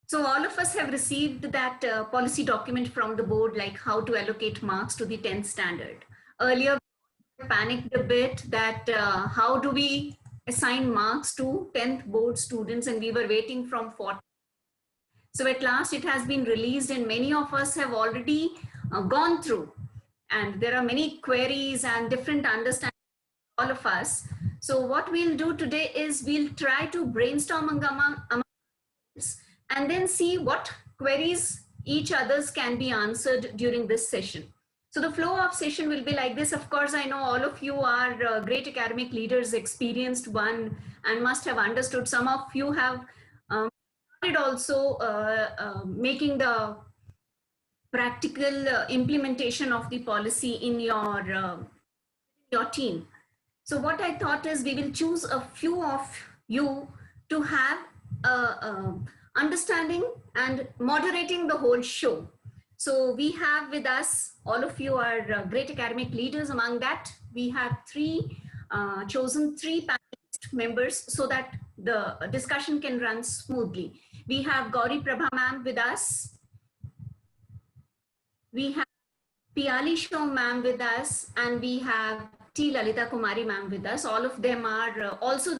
So all of us have received that policy document from the board, like how to allocate marks to the 10th standard. Earlier, we panicked a bit that how do we assign marks to 10th board students, and we were waiting from 40. So at last it has been released and many of us have already gone through, and there are many queries and different understandings all of us. So what we'll do today is we'll try to brainstorm among us and then see what queries each others can be answered during this session. So the flow of session will be like this. Of course, I know all of you are great academic leaders, experienced one, and must have understood. Some of you have started also making the practical implementation of the policy in your team. So what I thought is we will choose a few of you to have understanding and moderating the whole show. So we have with us, all of you are great academic leaders. Among that, we have chosen three panelist members so that the discussion can run smoothly. We have Gauri Prabha ma'am with us. We have Piali Shom ma'am with us, and we have T. Lalita Kumari ma'am with us. All of them are also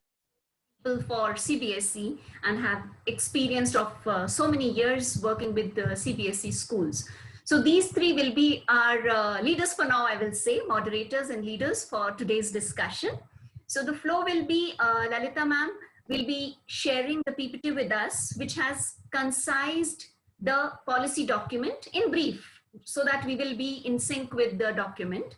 people for CBSE and have experienced of so many years working with the CBSE schools. So these three will be our leaders for now, I will say, moderators and leaders for today's discussion. So the flow will be Lalita ma'am will be sharing the PPT with us, which has concised the policy document in brief, so that we will be in sync with the document.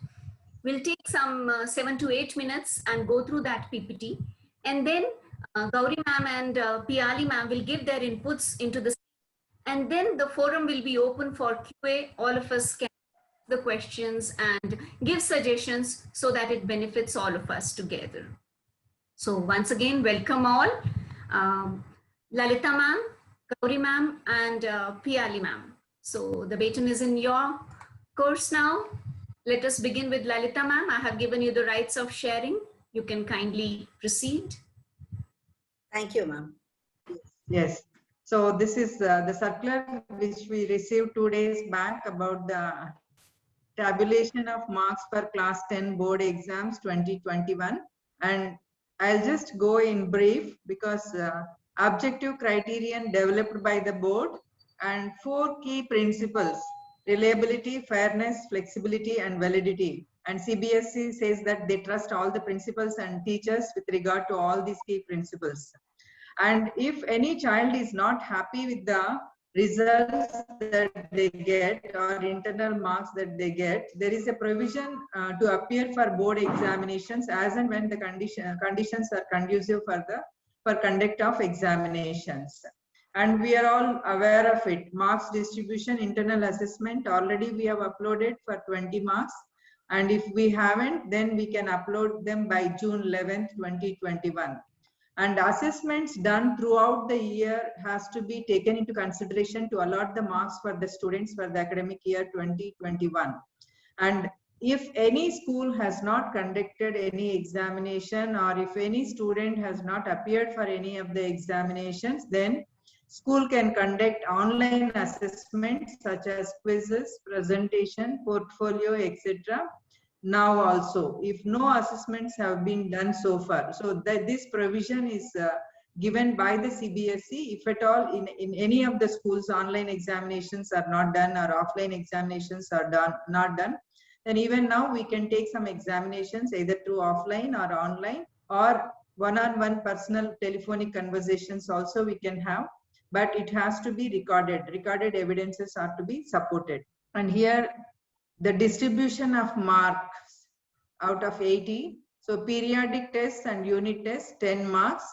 We'll take some 7 to 8 minutes and go through that PPT. And then Gauri ma'am and Piali ma'am will give their inputs into this. And then the forum will be open for QA. All of us can ask the questions and give suggestions so that it benefits all of us together. So once again, welcome all. Lalita ma'am, Gauri ma'am, and Piali ma'am. So the baton is in your course now. Let us begin with Lalita ma'am. I have given you the rights of sharing. You can kindly proceed. Thank you, ma'am. Yes. So this is the circular which we received 2 days back about the tabulation of marks for class 10 board exams 2021. And I'll just go in brief because objective criterion developed by the board and 4 key principles: reliability, fairness, flexibility, and validity. And CBSE says that they trust all the principals and teachers with regard to all these key principles. And if any child is not happy with the results that they get or internal marks that they get, there is a provision to appear for board examinations as and when the conditions are conducive for conduct of examinations. And we are all aware of it. Marks distribution, internal assessment, already we have uploaded for 20 marks. And if we haven't, then we can upload them by June 11th, 2021. And assessments done throughout the year has to be taken into consideration to allot the marks for the students for the academic year 2021. And if any school has not conducted any examination, or if any student has not appeared for any of the examinations, then school can conduct online assessments such as quizzes, presentation, portfolio, etc. Now also, if no assessments have been done so far. So this provision is given by the CBSE. If at all in any of the schools online examinations are not done or offline examinations are not done, then even now we can take some examinations either through offline or online, or one-on-one personal telephonic conversations also we can have, but it has to be recorded. Recorded evidences are to be supported. And here the distribution of marks out of 80. So periodic tests and unit tests 10 marks,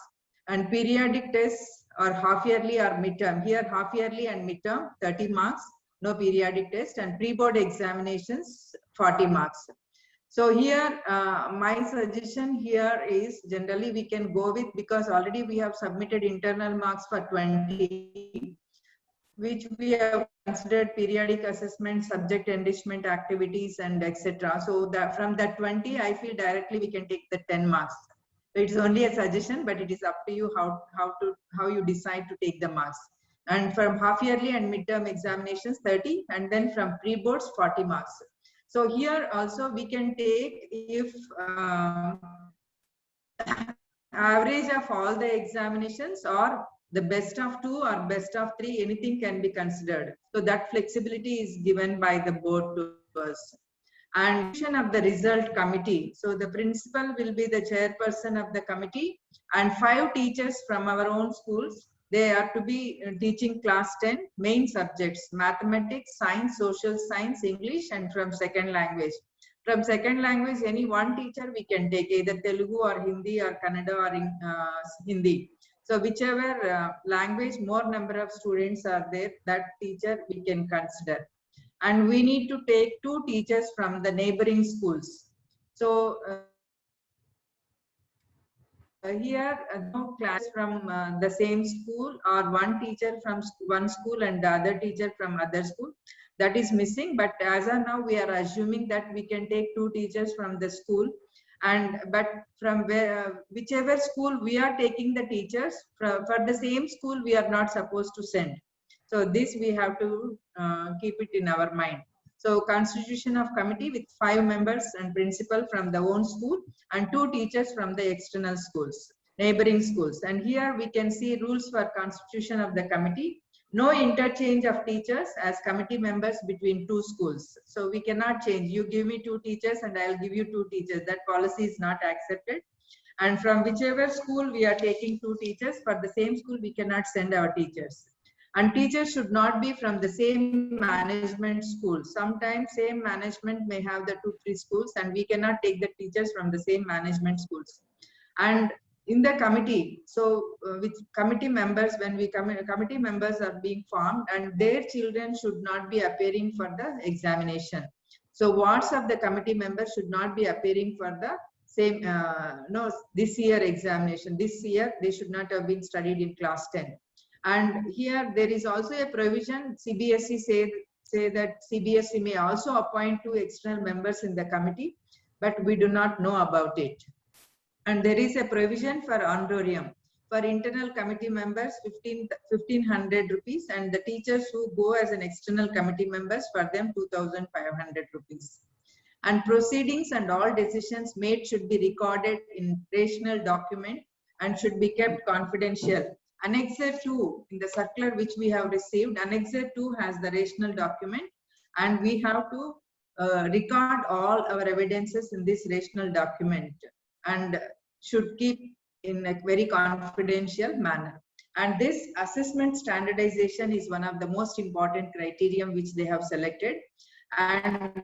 and periodic tests are half yearly or midterm. Here half yearly and midterm 30 marks, no periodic test, and pre-board examinations 40 marks. So here my suggestion here is generally we can go with, because already we have submitted internal marks for 20, which we have considered periodic assessment, subject enrichment activities, and etc. So that from that 20, I feel directly we can take the 10 marks. So it's only a suggestion, but it is up to you how you decide to take the marks. And from half yearly and midterm examinations 30, and then from pre-boards 40 marks. So here also we can take if average of all the examinations or the best of 2 or best of 3, anything can be considered. So that flexibility is given by the board to us. And of the result committee. So the principal will be the chairperson of the committee, and 5 teachers from our own schools. They are to be teaching class 10 main subjects: mathematics, science, social science, English, and from second language. From second language, any one teacher we can take, either Telugu or Hindi or Kannada or Hindi. So whichever language more number of students are there, that teacher we can consider. And we need to take 2 teachers from the neighboring schools. So here no class from the same school, or one teacher from one school and the other teacher from other school, that is missing. But as of now we are assuming that we can take 2 teachers from the school, and but from where whichever school we are taking the teachers for the same school, we are not supposed to send. So this we have to keep it in our mind. So constitution of committee with 5 members and principal from the own school and 2 teachers from the external schools, neighboring schools. And here we can see rules for constitution of the committee. No interchange of teachers as committee members between 2 schools. So we cannot change. You give me 2 teachers and I'll give you 2 teachers. That policy is not accepted. And from whichever school we are taking 2 teachers, for the same school we cannot send our teachers. And teachers should not be from the same management school. Sometimes same management may have the 2-3 schools, and we cannot take the teachers from the same management schools. And in the committee, so with committee members, when we committee members are being formed, and their children should not be appearing for the examination. So wards of the committee members should not be appearing for the same this year examination. This year they should not have been studied in class 10. And here there is also a provision. CBSE say that CBSE may also appoint 2 external members in the committee, but we do not know about it. And there is a provision for honorarium for internal committee members, 1,500 rupees, and the teachers who go as an external committee members, for them 2,500 rupees. And proceedings and all decisions made should be recorded in rational document and should be kept confidential. Annexure 2 in the circular which we have received, Annexure 2 has the rational document, and we have to record all our evidences in this rational document and should keep in a very confidential manner. And this assessment standardization is one of the most important criterion which they have selected. And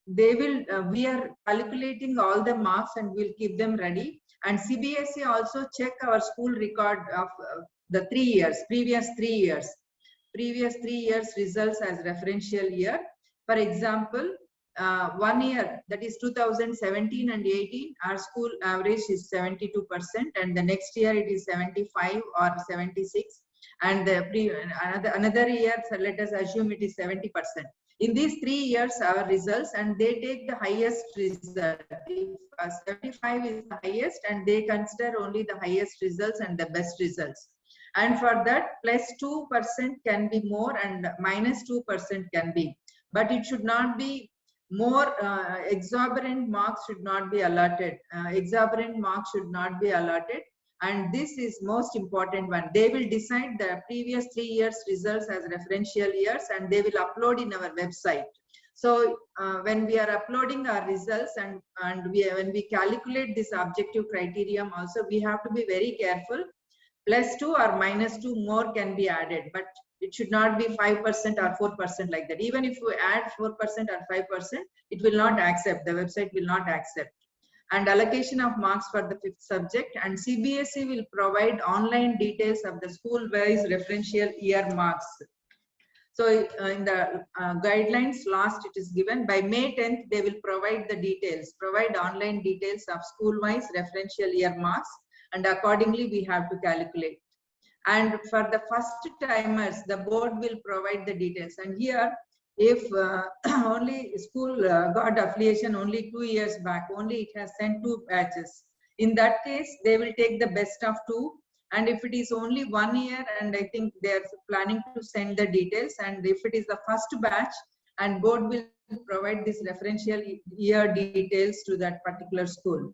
they will we are calculating all the marks and we'll keep them ready. And CBSE also check our school record of the 3 years, previous 3 years results as referential year. For example, 1 year, that is 2017 and 18, our school average is 72%, and the next year it is 75 or 76, and another year, so let us assume it is 70%. In these 3 years, our results, and they take the highest result. If 75 is the highest, and they consider only the highest results and the best results. And for that, plus 2% can be more and minus 2% can be. But it should not be more. Exorbitant marks should not be allotted. Exorbitant marks should not be allotted. And this is most important one. They will decide the previous 3 years results as referential years, and they will upload in our website. So when we are uploading our results and when we calculate this objective criterion also, we have to be very careful. Plus 2 or minus 2 more can be added, but it should not be 5% or 4% like that. Even if we add 4% or 5%, it will not accept. The website will not accept. And allocation of marks for the 5th subject, and CBSE will provide online details of the school-wise referential year marks. So in the guidelines last it is given, by May 10th, they will provide the details, provide online details of school-wise referential year marks, and accordingly we have to calculate. And for the first timers, the board will provide the details. And here, if only school got affiliation only 2 years back, only it has sent 2 batches. In that case, they will take the best of 2 And if it is only 1 year, and I think they are planning to send the details, and if it is the first batch, and board will provide this referential year details to that particular school.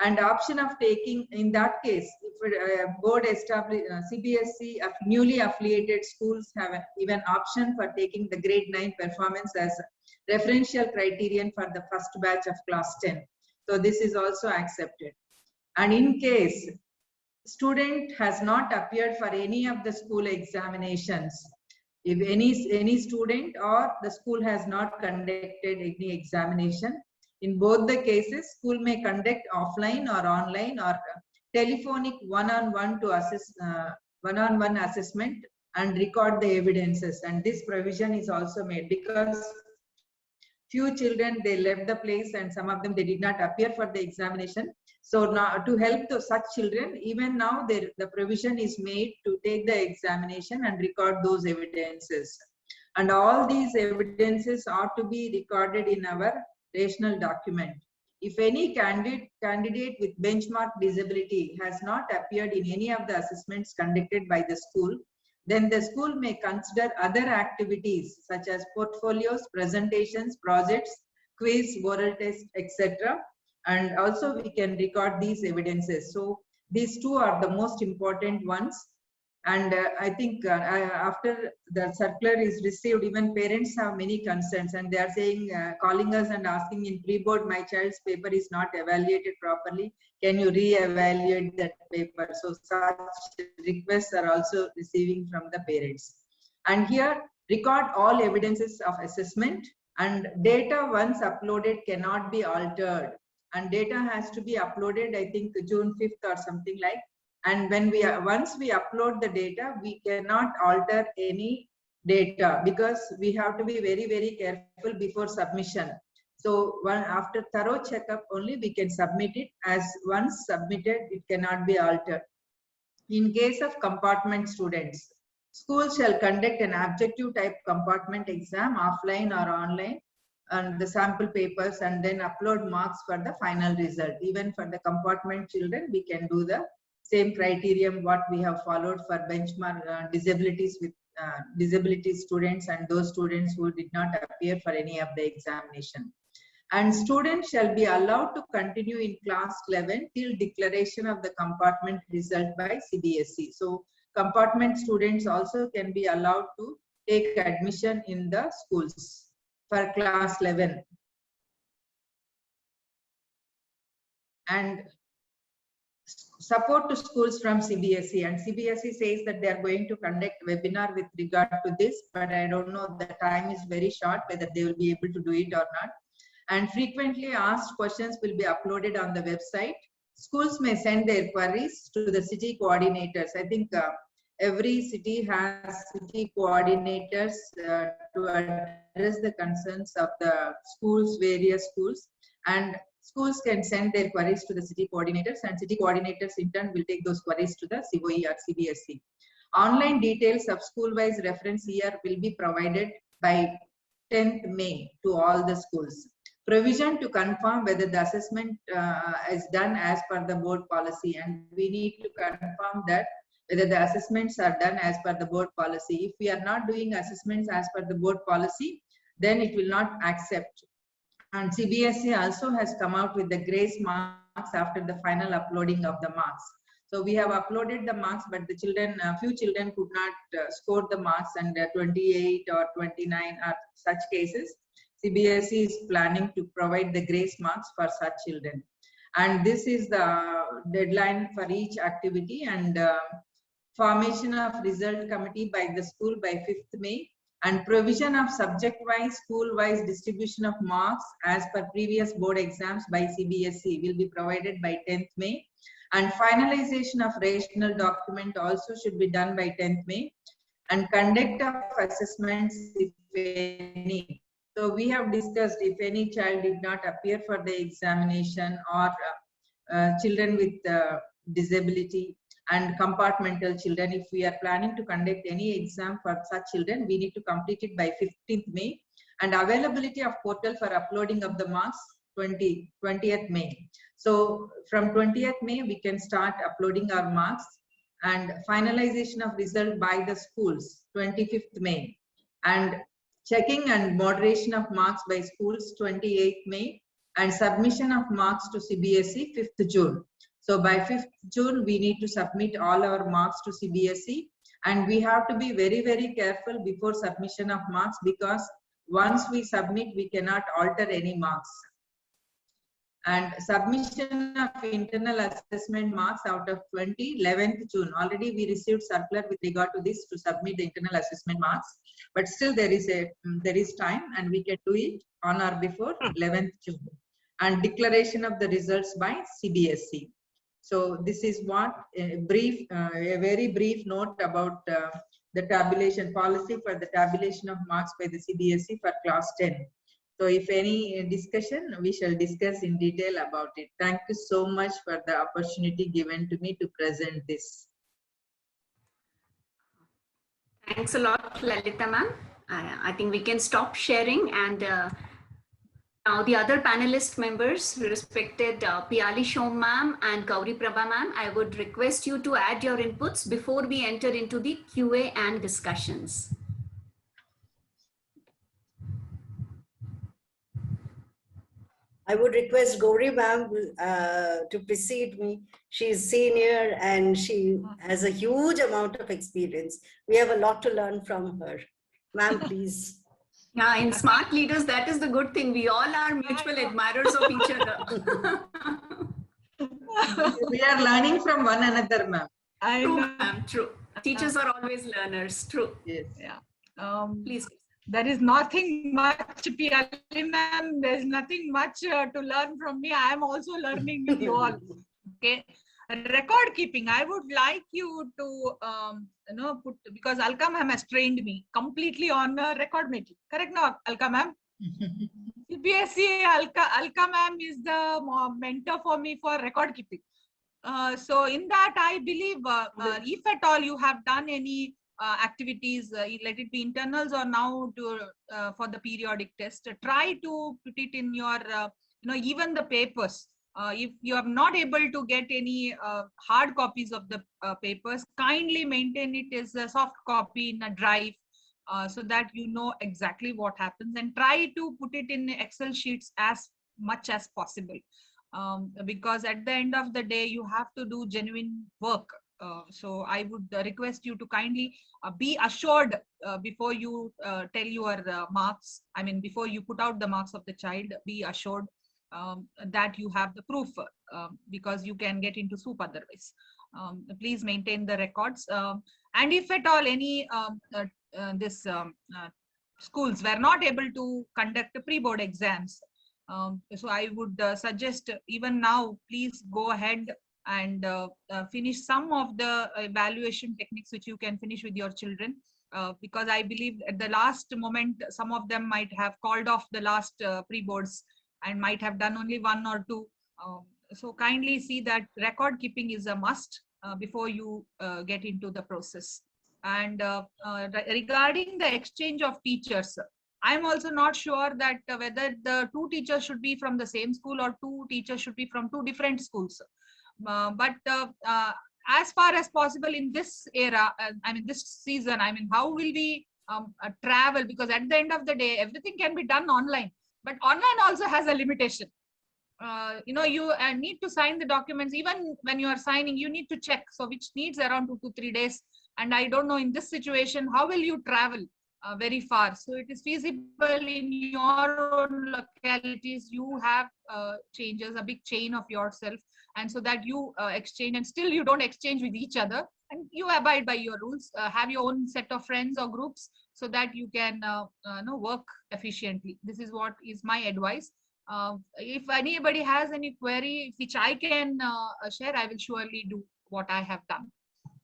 And option of taking, in that case, if board established CBSE of newly affiliated schools have even option for taking the grade 9 performance as referential criterion for the first batch of class 10. So this is also accepted. And in case student has not appeared for any of the school examinations, if any student or the school has not conducted any examination, in both the cases, school may conduct offline or online or telephonic one-on-one to assess one-on-one assessment and record the evidences. And this provision is also made because few children, they left the place, and some of them, they did not appear for the examination. So now, to help such children, even now the provision is made to take the examination and record those evidences. And all these evidences ought to be recorded in our rational document. If any candidate with benchmark disability has not appeared in any of the assessments conducted by the school, then the school may consider other activities such as portfolios, presentations, projects, quiz, oral test, etc. And also we can record these evidences. So these two are the most important ones. And I think after the circular is received, even parents have many concerns, and they are saying, calling us and asking in pre-board, my child's paper is not evaluated properly. Can you re-evaluate that paper? So such requests are also receiving from the parents. And here, record all evidences of assessment, and data once uploaded cannot be altered. And data has to be uploaded, I think June 5th or something like. And when once we upload the data, we cannot alter any data because we have to be very, very careful before submission. So after thorough checkup only we can submit it. As once submitted, it cannot be altered. In case of compartment students, schools shall conduct an objective type compartment exam offline or online and the sample papers, and then upload marks for the final result. Even for the compartment children, we can do the same criterion what we have followed for benchmark disabilities with disability students and those students who did not appear for any of the examination. And students shall be allowed to continue in class 11 till declaration of the compartment result by CBSE. So compartment students also can be allowed to take admission in the schools for class 11. And support to schools from CBSE, and CBSE says that they are going to conduct webinar with regard to this, but I don't know, the time is very short whether they will be able to do it or not. And frequently asked questions will be uploaded on the website. Schools may send their queries to the city coordinators. I think every city has city coordinators to address the concerns of the schools, various schools, and schools can send their queries to the city coordinators, and city coordinators in turn will take those queries to the COE or CBSE. Online details of school-wise reference year will be provided by 10th May to all the schools. Provision to confirm whether the assessment is done as per the board policy, and we need to confirm that whether the assessments are done as per the board policy. If we are not doing assessments as per the board policy, then it will not accept. And CBSE also has come out with the grace marks after the final uploading of the marks. So we have uploaded the marks, but the children, few children could not score the marks, and 28 or 29 are such cases. CBSE is planning to provide the grace marks for such children. And this is the deadline for each activity, and formation of result committee by the school by 5th May. And provision of subject-wise, school-wise distribution of marks as per previous board exams by CBSE will be provided by 10th May. And finalization of rational document also should be done by 10th May. And conduct of assessments, if any. So we have discussed if any child did not appear for the examination, or children with disability and compartmental children, if we are planning to conduct any exam for such children, we need to complete it by 15th May. And availability of portal for uploading of the marks 20th May. So from 20th May we can start uploading our marks, and finalization of result by the schools 25th May, and checking and moderation of marks by schools 28th May, and submission of marks to CBSE 5th June. So by 5th June, we need to submit all our marks to CBSE, and we have to be very, very careful before submission of marks, because once we submit, we cannot alter any marks. And submission of internal assessment marks out of 20, 11th June. Already we received circular with regard to this to submit the internal assessment marks, but still there is time, and we can do it on or before 11th June. And declaration of the results by CBSE. So this is what a very brief note about the tabulation policy for the tabulation of marks by the CBSE for class 10. So if any discussion, we shall discuss in detail about it. Thank you so much for the opportunity given to me to present this. Thanks a lot, Lalita ma'am. I think we can stop sharing, and now the other panelist members, respected Piyali Shom ma'am and Gauri Prabha ma'am, I would request you to add your inputs before we enter into the QA and discussions. I would request Gauri ma'am to precede me. She's senior and she has a huge amount of experience. We have a lot to learn from her. Ma'am, please. Yeah, in Smart Leaders, that is the good thing. We all are mutual admirers of each other. We are learning from one another, ma'am. True, ma'am, true. Teachers are always learners, true. Yes. Yeah. Please. There is nothing much, Piyali ma'am. There's nothing much to learn from me. I am also learning with you all. Okay. Record keeping. I would like you to, put, because Alka ma'am has trained me completely on record making. Correct now, Alka ma'am? CBSE Alka ma'am is the mentor for me for record keeping. So in that, I believe if at all you have done any activities, let it be internals or now to for the periodic test, try to put it in your, even the papers. If you are not able to get any hard copies of the papers, kindly maintain it as a soft copy in a drive so that you know exactly what happens, and try to put it in Excel sheets as much as possible. Because at the end of the day, you have to do genuine work. So I would request you to kindly be assured before you tell your marks. I mean, before you put out the marks of the child, be assured that you have the proof, because you can get into soup otherwise. Please maintain the records. And if at all any schools were not able to conduct pre-board exams, so I would suggest even now, please go ahead and finish some of the evaluation techniques which you can finish with your children, because I believe at the last moment some of them might have called off the last pre-boards and might have done only one or two. So kindly see that record keeping is a must before you get into the process. And regarding the exchange of teachers, I'm also not sure that whether the two teachers should be from the same school or two teachers should be from two different schools. But as far as possible in this era, I mean this season, I mean, how will we travel? Because at the end of the day, everything can be done online, but online also has a limitation. You need to sign the documents. Even when you are signing, you need to check, so which needs around 2 to 3 days. And I don't know in this situation, how will you travel very far? So it is feasible in your own localities, you have changes, a big chain of yourself, and so that you exchange, and still you don't exchange with each other, and you abide by your rules, have your own set of friends or groups, so that you can work efficiently. This is what is my advice. If anybody has any query which I can share, I will surely do what I have done.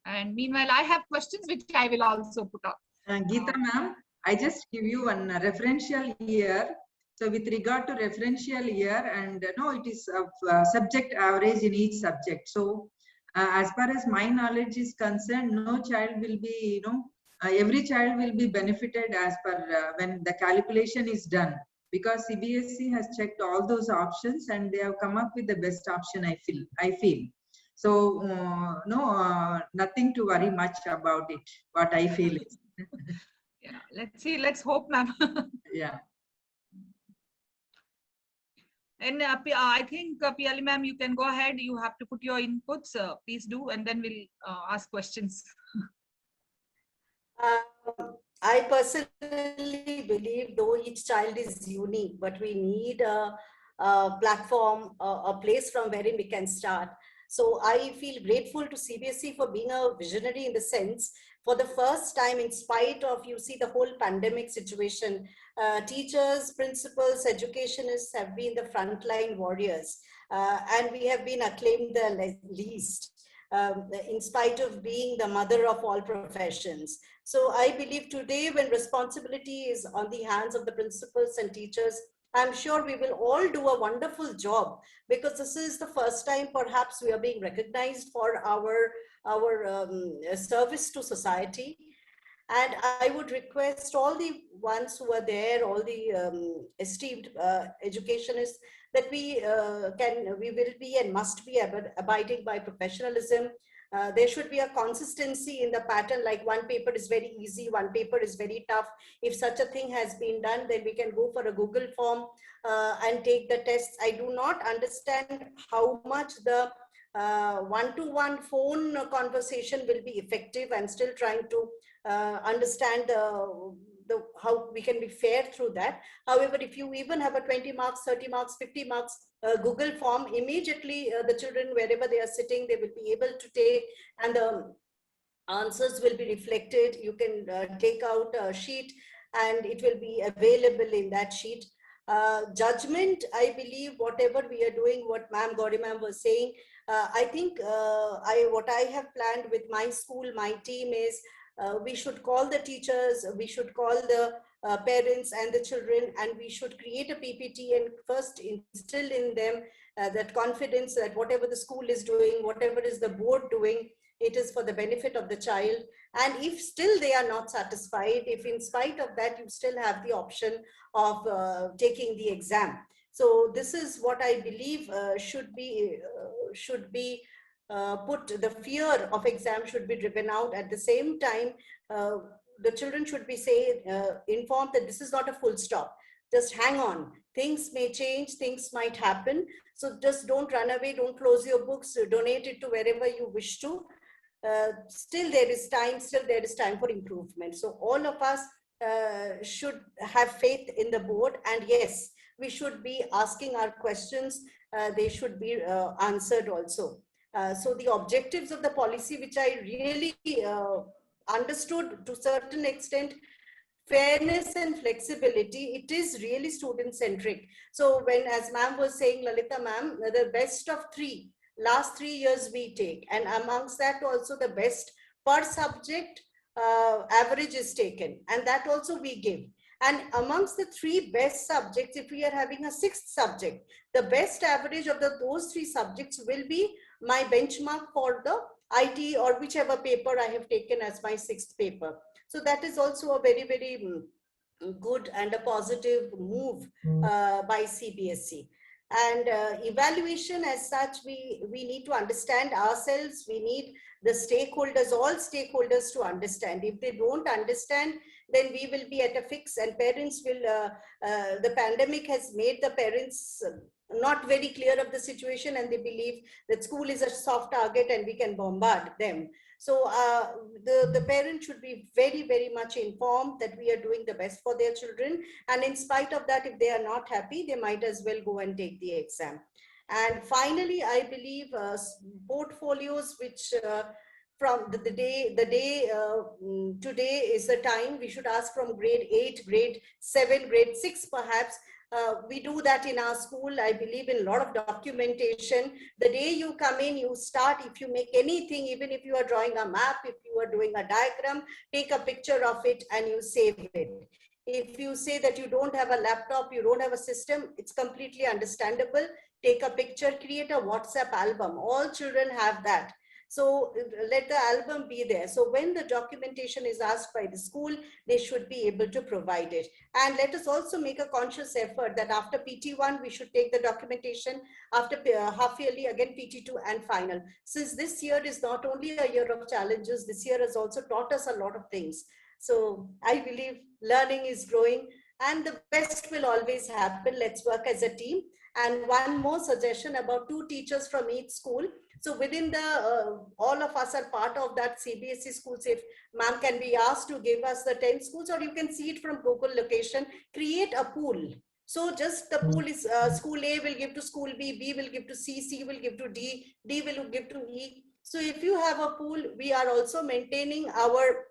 And meanwhile, I have questions which I will also put up. Geeta ma'am, I just give you one referential year. So with regard to referential year, and no, it is of subject average in each subject. So as far as my knowledge is concerned, no child will be, every child will be benefited as per when the calculation is done, because CBSE has checked all those options and they have come up with the best option, I feel. So no, nothing to worry much about it. What I feel is, Yeah, let's see. Let's hope, ma'am. yeah. And I think, Piali ma'am, you can go ahead. You have to put your inputs. Please do, and then we'll ask questions. I personally believe, though each child is unique, but we need a platform, a place from wherein we can start. So I feel grateful to CBSE for being a visionary in the sense, for the first time, in spite of, you see, the whole pandemic situation, teachers, principals, educationists have been the frontline warriors, and we have been acclaimed the least. In spite of being the mother of all professions. So I believe today, when responsibility is on the hands of the principals and teachers, I'm sure we will all do a wonderful job, because this is the first time perhaps we are being recognized for our service to society. And I would request all the ones who are there, all the esteemed educationists, that we will be and must be abiding by professionalism. There should be a consistency in the pattern, like one paper is very easy, one paper is very tough. If such a thing has been done, then we can go for a Google form and take the tests. I do not understand how much the one-to-one phone conversation will be effective. I'm still trying to understand how we can be fair through that. However, if you even have a 20 marks, 30 marks, 50 marks Google form, immediately the children, wherever they are sitting, they will be able to take, and the answers will be reflected. You can take out a sheet and it will be available in that sheet. Judgment, I believe whatever we are doing, what Ma'am Gauri Ma'am was saying, I think what I have planned with my school, my team is, we should call the teachers, we should call the parents and the children, and we should create a PPT and first instill in them that confidence that whatever the school is doing, whatever is the board doing, it is for the benefit of the child. And if still they are not satisfied, if in spite of that you still have the option of taking the exam. So this is what I believe should be put. The fear of exam should be driven out. At the same time, the children should be informed that this is not a full stop. Just hang on. Things may change, things might happen. So just don't run away, don't close your books, donate it to wherever you wish to. Still there is time for improvement. So all of us should have faith in the board, and yes, we should be asking our questions. They should be answered also. So the objectives of the policy, which I really understood to a certain extent, fairness and flexibility, it is really student centric. So when, as ma'am was saying, Lalita ma'am, the best of three, last 3 years we take, and amongst that also the best per subject average is taken, and that also we give. And amongst the 3 best subjects, if we are having a 6th subject, the best average of those 3 subjects will be my benchmark for the IT or whichever paper I have taken as my 6th paper. So that is also a very, very good and a positive move by CBSE. And evaluation as such, we need to understand ourselves. We need the stakeholders, all stakeholders, to understand. If they don't understand, then we will be at a fix, and parents will, the pandemic has made the parents not very clear of the situation, and they believe that school is a soft target and we can bombard them. So the parents should be very, very much informed that we are doing the best for their children. And in spite of that, if they are not happy, they might as well go and take the exam. And finally, I believe portfolios, which from the day today is the time we should ask from grade 8, grade 7, grade 6 perhaps. We do that in our school. I believe in a lot of documentation. The day you come in, you start, if you make anything, even if you are drawing a map, if you are doing a diagram, take a picture of it and you save it. If you say that you don't have a laptop, you don't have a system, it's completely understandable. Take a picture, create a WhatsApp album. All children have that. So let the album be there. So when the documentation is asked by the school, they should be able to provide it. And let us also make a conscious effort that after PT1, we should take the documentation, after half yearly, again PT2 and final. Since this year is not only a year of challenges, this year has also taught us a lot of things. So I believe learning is growing and the best will always happen. Let's work as a team. And one more suggestion about 2 teachers from each school. So within the, all of us are part of that CBSE schools. If ma'am can be asked to give us the 10 schools, or you can see it from Google location, create a pool. So just the pool is school A will give to school B, B will give to C, C will give to D, D will give to E. So if you have a pool, we are also maintaining our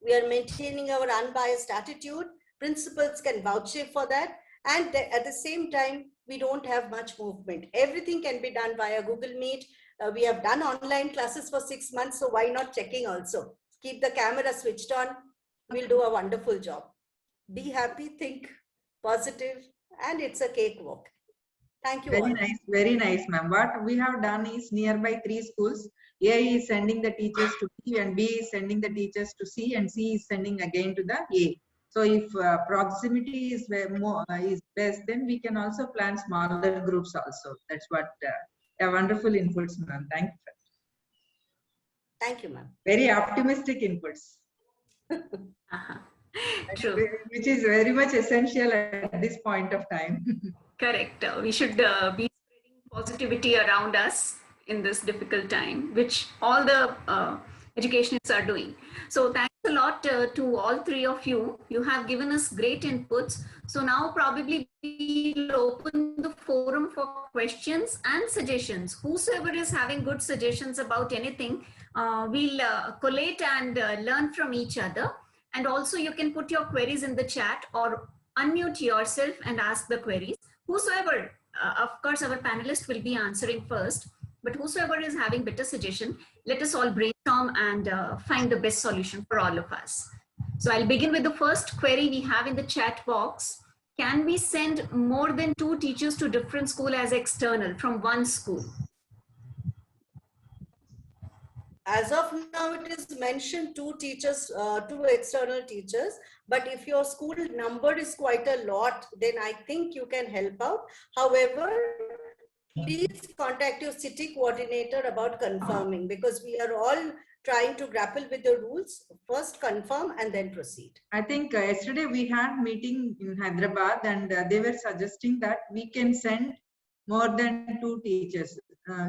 unbiased attitude. Principals can vouch for that. And at the same time, we don't have much movement. Everything can be done via Google Meet. We have done online classes for 6 months, so why not checking also? Keep the camera switched on. We'll do a wonderful job. Be happy, think positive, and it's a cakewalk. Thank you. Very nice, ma'am. What we have done is nearby 3 schools. A is sending the teachers to B, and B is sending the teachers to C, and C is sending again to the A. So if proximity is best, then we can also plan smaller groups also. That's what a wonderful inputs, ma'am. Thank you. Thank you, ma'am. Very optimistic inputs. True. Which is very much essential at this point of time. Correct. We should be spreading positivity around us in this difficult time, which all the educationists are doing. So thanks a lot to all 3 of you. You have given us great inputs. So now probably we'll open the forum for questions and suggestions. Whosoever is having good suggestions about anything, we'll collate and learn from each other. And also you can put your queries in the chat or unmute yourself and ask the queries. Whosoever, of course, our panelists will be answering first, but whosoever is having better suggestion, let us all brainstorm and find the best solution for all of us. So I'll begin with the first query we have in the chat box. Can we send more than 2 teachers to different school as external from one school? As of now, it is mentioned 2 teachers, 2 external teachers. But if your school number is quite a lot, then I think you can help out. However, please contact your city coordinator about confirming, because we are all trying to grapple with the rules. First confirm and then proceed. I think yesterday we had meeting in Hyderabad, and they were suggesting that we can send more than 2 teachers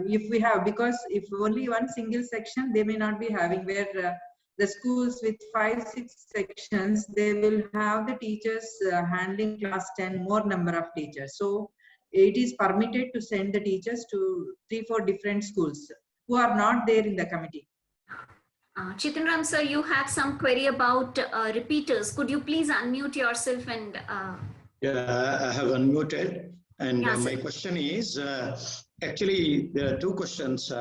if we have, because if only one single section, they may not be having, where the schools with 5-6 sections, they will have the teachers handling class 10, more number of teachers. So it is permitted to send the teachers to 3-4 different schools who are not there in the committee. Chitanram sir, you have some query about repeaters. Could you please unmute yourself and... Yeah, I have unmuted. And Yeah, my question is, actually, there are 2 questions.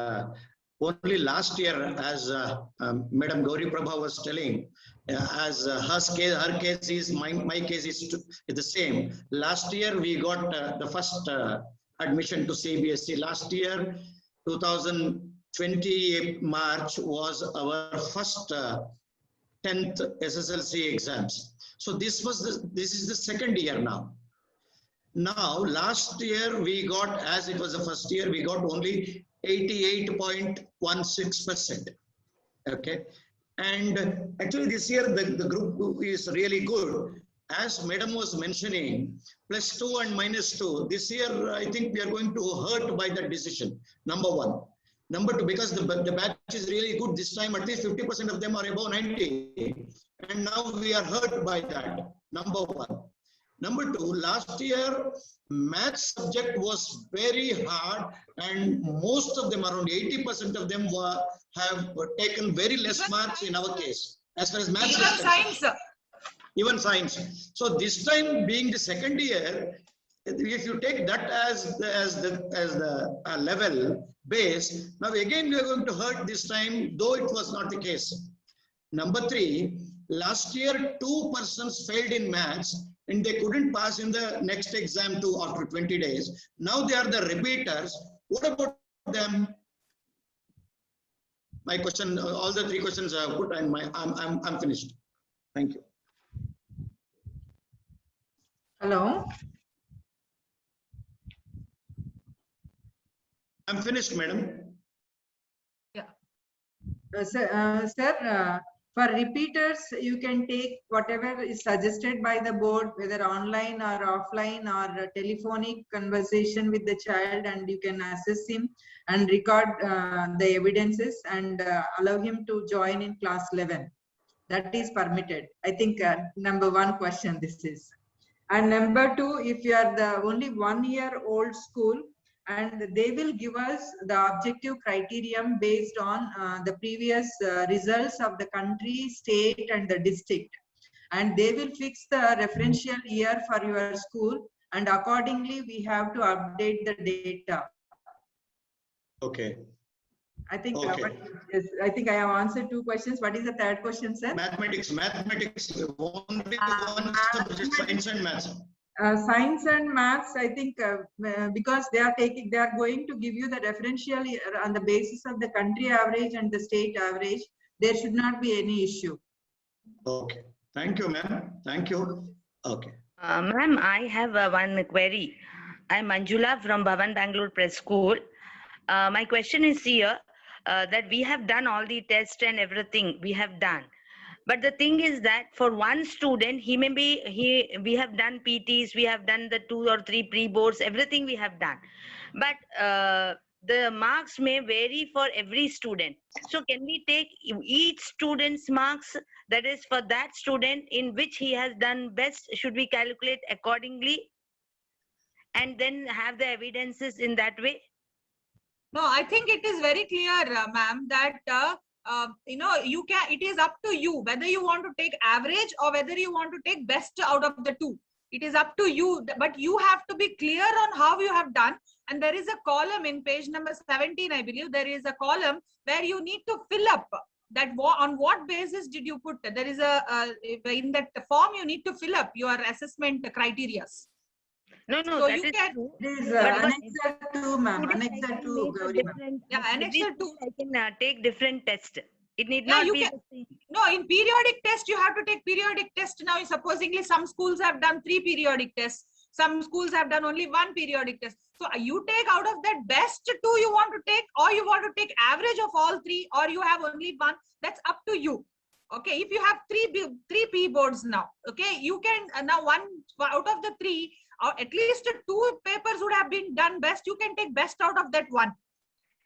Only last year, as Madam Gauri Prabha was telling, as her case is, my case is the same. Last year, we got the first admission to CBSE. Last year, 2020 March was our first 10th SSLC exams. So this is the second year now. Now, last year we got, as it was the first year, we got only 88.16%. Okay. And actually this year the group is really good. As Madam was mentioning, +2 and -2, this year I think we are going to hurt by that decision, number 1. Number 2, because the batch is really good this time, at least 50% of them are above 90. And now we are hurt by that, number 1. Number 2, last year, math subject was very hard, and most of them, around 80% of them have taken very less marks in our case, as far as math is concerned. Even science. So this time, being the second year, if you take that as the level base, now again we are going to hurt this time, though it was not the case. Number 3, last year 2 persons failed in maths, and they couldn't pass in the next exam too after 20 days. Now they are the repeaters. What about them? my question, all the 3 questions I have put, and I'm finished. Thank you. Hello. I'm finished, madam. Sir, for repeaters, you can take whatever is suggested by the board, whether online or offline or telephonic conversation with the child, and you can assess him and record the evidences and allow him to join in class 11. That is permitted. I think number 1 question this is. And number 2, if you are the only 1-year-old school, and they will give us the objective criterion based on the previous results of the country, state, and the district. And they will fix the referential year for your school, and accordingly, we have to update the data. Okay. I think Okay. I think I have answered 2 questions. What is the 3rd question, sir? Mathematics, only the one subject is science and maths. Science and maths, I think because they are going to give you the referential year on the basis of the country average and the state average. There should not be any issue. Okay. Thank you, ma'am. Thank you. Okay. Ma'am, I have one query. I'm Manjula from Bhavan Bangalore Press School. My question is here that we have done all the tests and everything we have done. But the thing is that for one student, we have done PTs, we have done the 2 or 3 pre-boards, everything we have done. But the marks may vary for every student. So can we take each student's marks, that is for that student in which he has done best, should we calculate accordingly and then have the evidences in that way? No, I think it is very clear, ma'am, that it is up to you whether you want to take average or whether you want to take best out of the 2. It is up to you, but you have to be clear on how you have done. And there is a column in page number 17, I believe, there is a column where you need to fill up that on what basis did you put. There is in that form you need to fill up your assessment criteria. No, So that you is can- true. It is But Annexure 2, ma'am. Student, I Annexure can 2, make a Gauri, ma'am. different- Yeah, Annexure 2. I can take different tests. It need Yeah, not you be can- the same. No, in periodic test, you have to take periodic test. Now, supposedly some schools have done 3 periodic tests. Some schools have done only 1 periodic test. So you take out of that best 2 you want to take, or you want to take average of all 3, or you have only 1. That's up to you. Okay, if you have 3 P boards now, okay, you can now 1 out of the 3, or at least 2 papers would have been done best. You can take best out of that 1.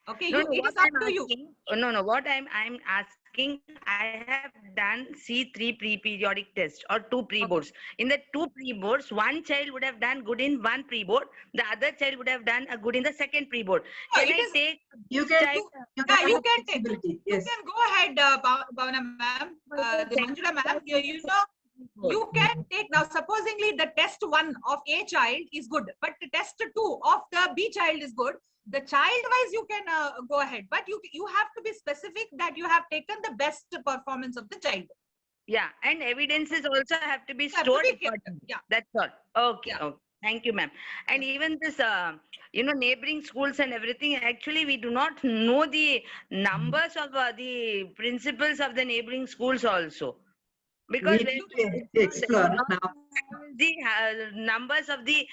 Okay, No, it what is up I'm to you. asking, what I'm asking, I have done C3 pre-periodic test or 2 pre-boards. In the 2 pre-boards, one child would have done good in 1 pre-board, the other child would have done a good in the 2nd pre-board. No, Can it I is- take You can, child- you Yeah, can, you have can take. flexibility. You Yes. can go ahead, Bhavana ma'am, the Manjula ma'am, you can take now, supposingly the test 1 of A child is good, but the test 2 of the B child is good. The child wise you can go ahead, but you have to be specific that you have taken the best performance of the child. Yeah, and evidences also have to be Have to stored be kept. accordingly. Yeah. That's all. Okay, Yeah. okay. Thank you, ma'am. And even this, neighboring schools and everything, actually, we do not know the numbers of the principals of the neighboring schools also. Because We when need to explore now. the numbers of the,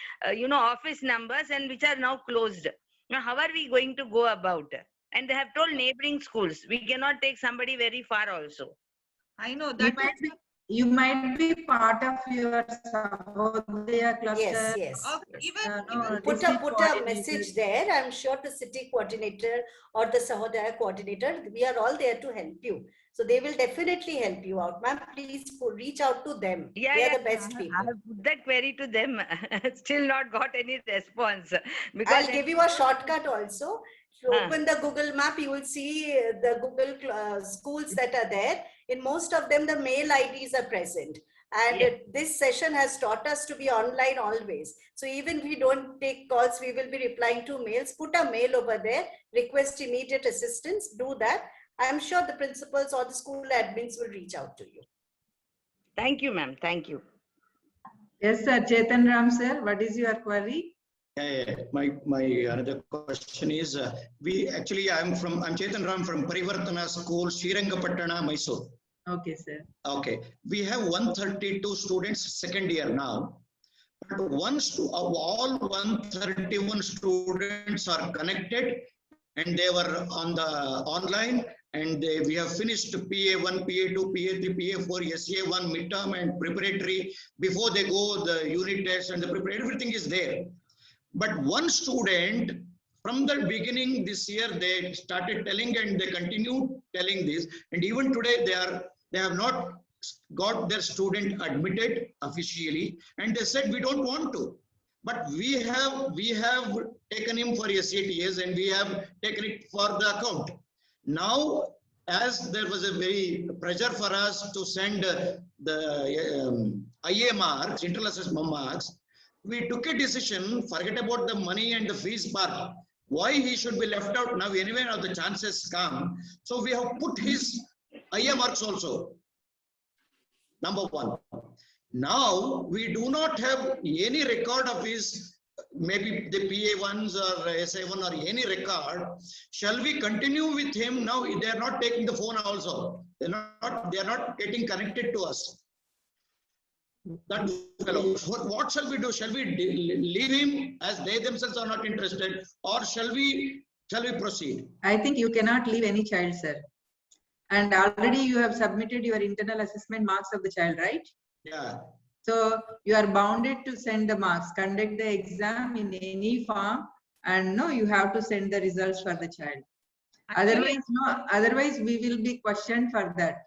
office numbers and which are now closed. Now, how are we going to go about? And they have told neighboring schools. We cannot take somebody very far also. I know You that might be, you might be part of your Sahodaya cluster. Yes, yes. even no, Put district a coordinator. message there. I'm sure the city coordinator or the Sahodaya coordinator, we are all there to help you. So they will definitely help you out. Ma'am, please reach out to them. Yeah, They are yeah, the best I people. have put that query to them. Still not got any response. Because I'll give you a shortcut also. If you Huh. open the Google map, you will see the Google schools that are there. In most of them, the mail IDs are present. And Yes. this session has taught us to be online always. So even if we don't take calls, we will be replying to mails. Put a mail over there, request immediate assistance, do that. I'm sure the principals or the school admins will reach out to you. Thank you, ma'am. Thank you. Yes, sir. Chetan Ram, sir. What is your query? My another question is, I'm Chetan Ram from Parivartana School, Srirangapatna, Mysore. Okay, sir. Okay, we have 132 students, second year now. But all 131 students are connected, and they were on the online, and we have finished PA1, PA2, PA3, PA4, SA1, midterm and preparatory. Before they go, the unit test and the preparatory, everything is there. But one student, from the beginning this year, they started telling and they continued telling this. And even today, they have not got their student admitted officially. And they said, we don't want to. But we have taken him for SATs and we have taken it for the account. Now, as there was a very pressure for us to send the IA marks, internal assessment marks, we took a decision, forget about the money and the fees part. Why he should be left out now? Anyway, now the chances come. So we have put his IA marks also. Number one. Now we do not have any record of his, maybe the PA1s or SA1 or any record. Shall we continue with him? Now they are not taking the phone also. They are not getting connected to us. That fellow. What shall we do? Shall we leave him as they themselves are not interested, or shall we proceed? I think you cannot leave any child, sir. And already you have submitted your internal assessment marks of the child, right? Yeah. So you are bounded to send the marks, conduct the exam in any form, and no, you have to send the results for the child. Actually, Otherwise we will be questioned for that.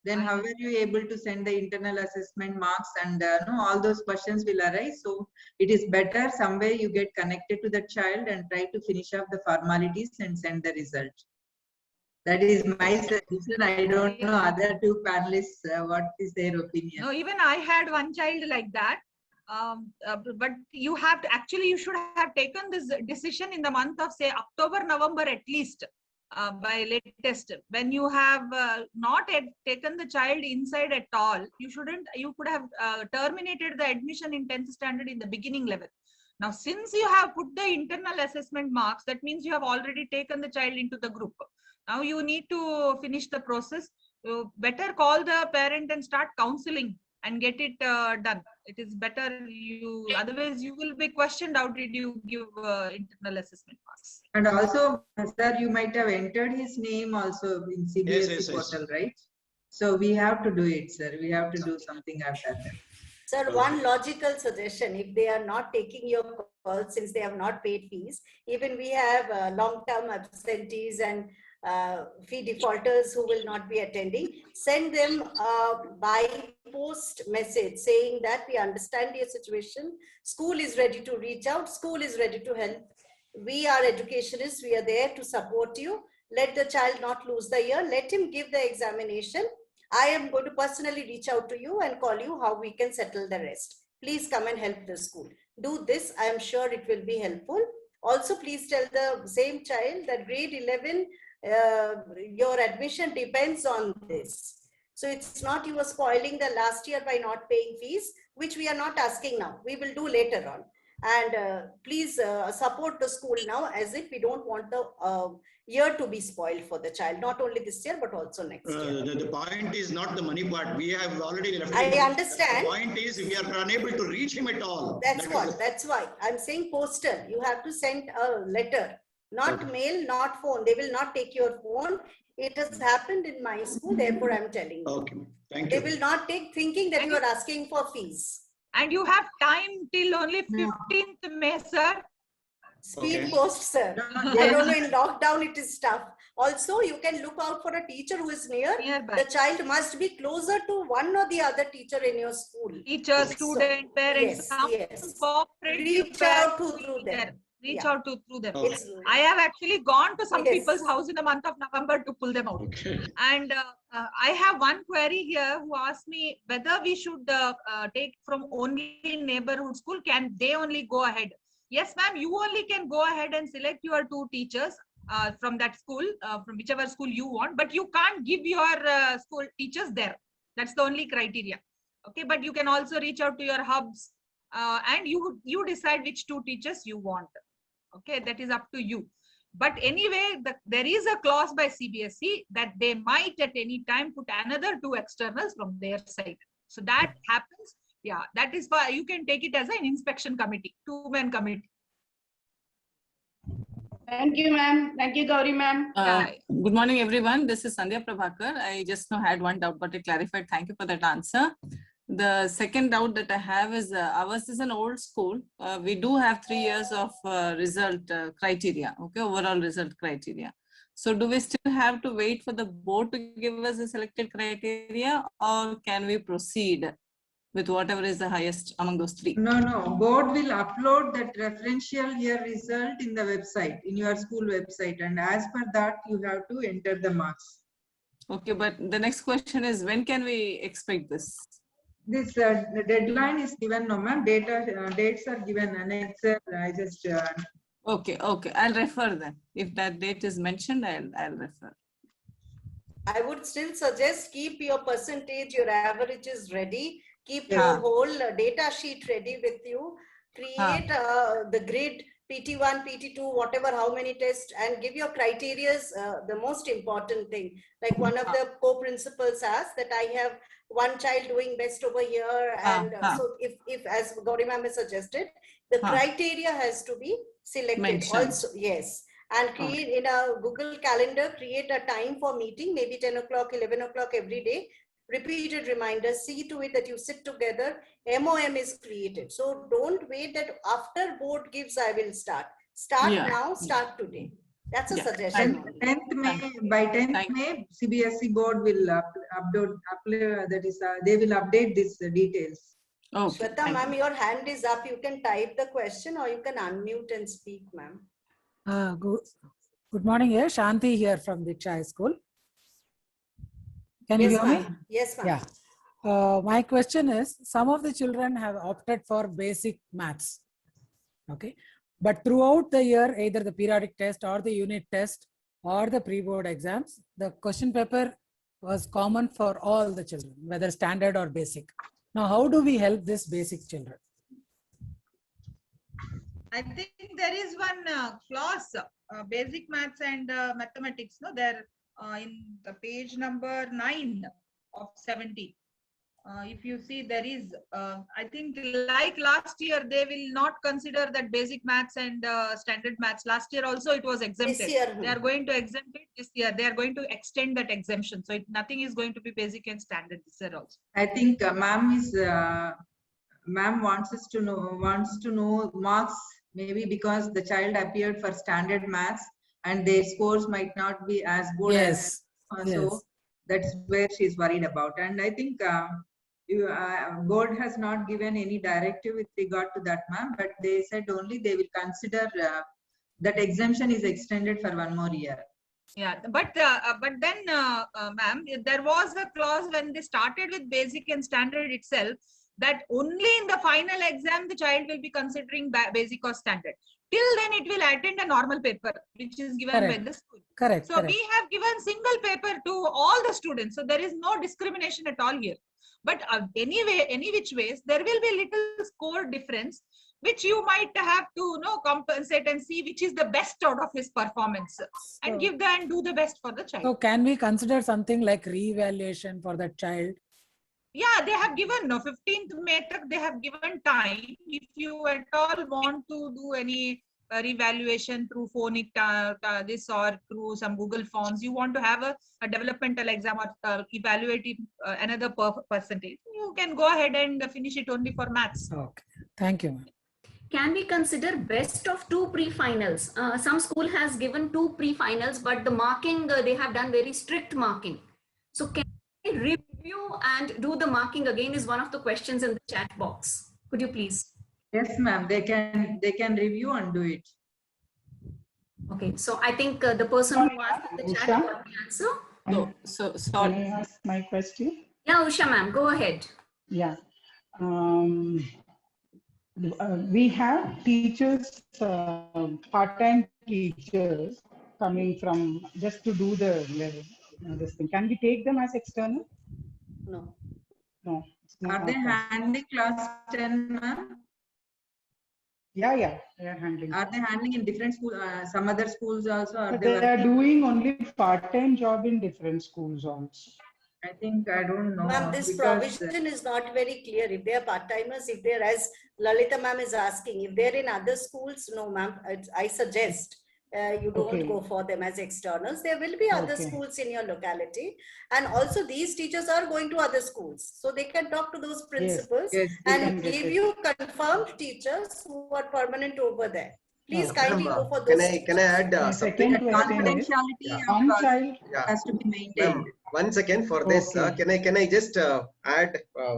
Then how are you able to send the internal assessment marks, and all those questions will arise. So it is better some way you get connected to the child and try to finish up the formalities and send the result. That is my suggestion. I don't know other two panelists, what is their opinion. no, even I had one child like that. But you have to, actually, you should have taken this decision in the month of, say, October, November at least. By latest, when you have not taken the child inside at all, you could have terminated the admission in 10th standard in the beginning level. Now, since you have put the internal assessment marks, that means you have already taken the child into the group. Now you need to finish the process. You better call the parent and start counseling and get it done. It is better otherwise you will be questioned, how did you give internal assessment marks? And also, sir, you might have entered his name also in CBSE portal, right? So we have to do it, sir. We have to do something after that. Sir, one logical suggestion, if they are not taking your call since they have not paid fees, even we have long-term absentees and fee defaulters who will not be attending, send them by post message saying that we understand your situation, school is ready to reach out, school is ready to help. We are educationists, we are there to support you. Let the child not lose the year, let him give the examination. I am going to personally reach out to you and call you how we can settle the rest. Please come and help the school. Do this, I am sure it will be helpful. Also, please tell the same child that grade 11, your admission depends on this. So it's not you are spoiling the last year by not paying fees, which we are not asking now. We will do later on. And please support the school now, as if we don't want the year to be spoiled for the child, not only this year, but also next year. The point is not the money part. We have already left. I understand. The point is we are unable to reach him at all. That's why I'm saying postal. You have to send a letter, not mail, not phone. They will not take your phone. It has happened in my school, therefore I'm telling you. Okay, thank you. They will not take, thinking that you are asking for fees. And you have time till only 15th May, sir. Speed post, sir. I don't know, in lockdown it is tough. Also, you can look out for a teacher who is nearby. The child must be closer to one or the other teacher in your school. Teacher, student, parents, reach out through them. Reach out through them. I have actually gone to some people's house in the month of November to pull them out. And I have one query here who asked me whether we should take from only neighborhood school. Can they only go ahead? Yes, ma'am, you only can go ahead and select your 2 teachers from that school, from whichever school you want, but you can't give your school teachers there. That's the only criteria. Okay, but you can also reach out to your hubs and you decide which 2 teachers you want. Okay, that is up to you. But anyway, there is a clause by CBSE that they might at any time put another 2 externals from their side. So that happens. Yeah, that is why you can take it as an inspection committee, 2-man committee. Thank you, ma'am. Thank you, Gauri, ma'am. Good morning, everyone. This is Sandhya Prabhakar. I just now had one doubt, but it clarified. Thank you for that answer. The second doubt that I have is ours is an old school. We do have 3 years of result criteria, okay, overall result criteria. So do we still have to wait for the board to give us a selected criteria, or can we proceed with whatever is the highest among those 3? No. Board will upload that referential year result in the website, in your school website. And as per that, you have to enter the marks. Okay, but the next question is, when can we expect this? This the deadline is given, no ma'am. Dates are given. Annexed. I just. Okay. I'll refer then. If that date is mentioned, I'll refer. I would still suggest keep your percentage, your averages ready. Keep Yeah. your whole data sheet ready with you. Create the grid, PT1, PT2, whatever, how many tests, and give your criterias, the most important thing. Like one of the co-principals asked that I have one child doing best over here. And so if as Gauri ma'am has suggested, the criteria has to be selected. Mentioned. Also, yes. And create in a Google Calendar, create a time for meeting, maybe 10 o'clock, 11 o'clock every day. Repeated reminders, see to it that you sit together. MOM is created. So don't wait that after board gives, I will start. Start now, start today. That's a suggestion. 10th May, by 10th May, CBSE board will upload, that is, they will update these details. Okay. Shweta ma'am, your hand is up. You can type the question or you can unmute and speak, ma'am. Good morning, here. Shanti here from Diksha High School. Can you hear me? Yes, ma'am. Yeah. My question is, some of the children have opted for basic maths. Okay. But throughout the year, either the periodic test or the unit test or the pre-board exams, the question paper was common for all the children, whether standard or basic. Now, how do we help this basic children? I think there is one clause, basic maths and mathematics, no, there in the page number 9 of 70. If you see, there is, I think like last year, they will not consider that basic maths and standard maths. Last year also it was exempted. This year, they are going to exempt it this year. They are going to extend that exemption. So nothing is going to be basic and standard this year also. I think ma'am wants to know marks, maybe because the child appeared for standard maths and their scores might not be as good as. So that's where she's worried about. And I think board has not given any directive with regard to that, ma'am, but they said only they will consider that exemption is extended for 1 more year. Yeah, but then, ma'am, there was a clause when they started with basic and standard itself, that only in the final exam the child will be considering basic or standard. Till then it will attend a normal paper which is given by the school. Correct. So we have given single paper to all the students. So there is no discrimination at all here. But anyway, any which ways, there will be little score difference, which you might have to compensate and see which is the best out of his performance and give the and do the best for the child. So can we consider something like re-evaluation for that child? Yeah, they have given 15th May, they have given time. If you at all want to do any revaluation through phonic this or through some Google Forms, you want to have a developmental exam or evaluate it, another percentage, you can go ahead and finish it only for maths. Okay, thank you, ma'am. Can we consider best of 2 pre-finals? Some school has given 2 pre-finals, but the marking, they have done very strict marking. So can we review and do the marking again is one of the questions in the chat box. Could you please? Yes, ma'am, they can review and do it. Okay, so I think the person who asked in the chat got the answer. So sorry. Can I ask my question? Yeah, Usha ma'am, go ahead. Yeah. We have teachers, part-time teachers coming from just to do the level, this thing. Can we take them as external? No. No. Are they handling class 10, ma'am? Yeah, they are handling. Are they handling in different school, some other schools also? Are But they they are working? doing only part-time job in different schools also. I think, I don't know. Ma'am, this because provision is not very clear. If they are part-timers, if they're, as Lalita ma'am is asking, if they're in other schools, no ma'am, I suggest you don't Okay. go for them as externals. There will be other Okay. schools in your locality. And also these teachers are going to other schools. So they can talk to those principals Yes, they can and get give it. you confirmed teachers who are permanent over there. Please Okay. kindly Ma'am, go for can those I teachers. add My something? second question is, confidentiality Yeah. of one child. Yeah. has to be maintained. Ma'am, 1 second for this. Okay. Can I just add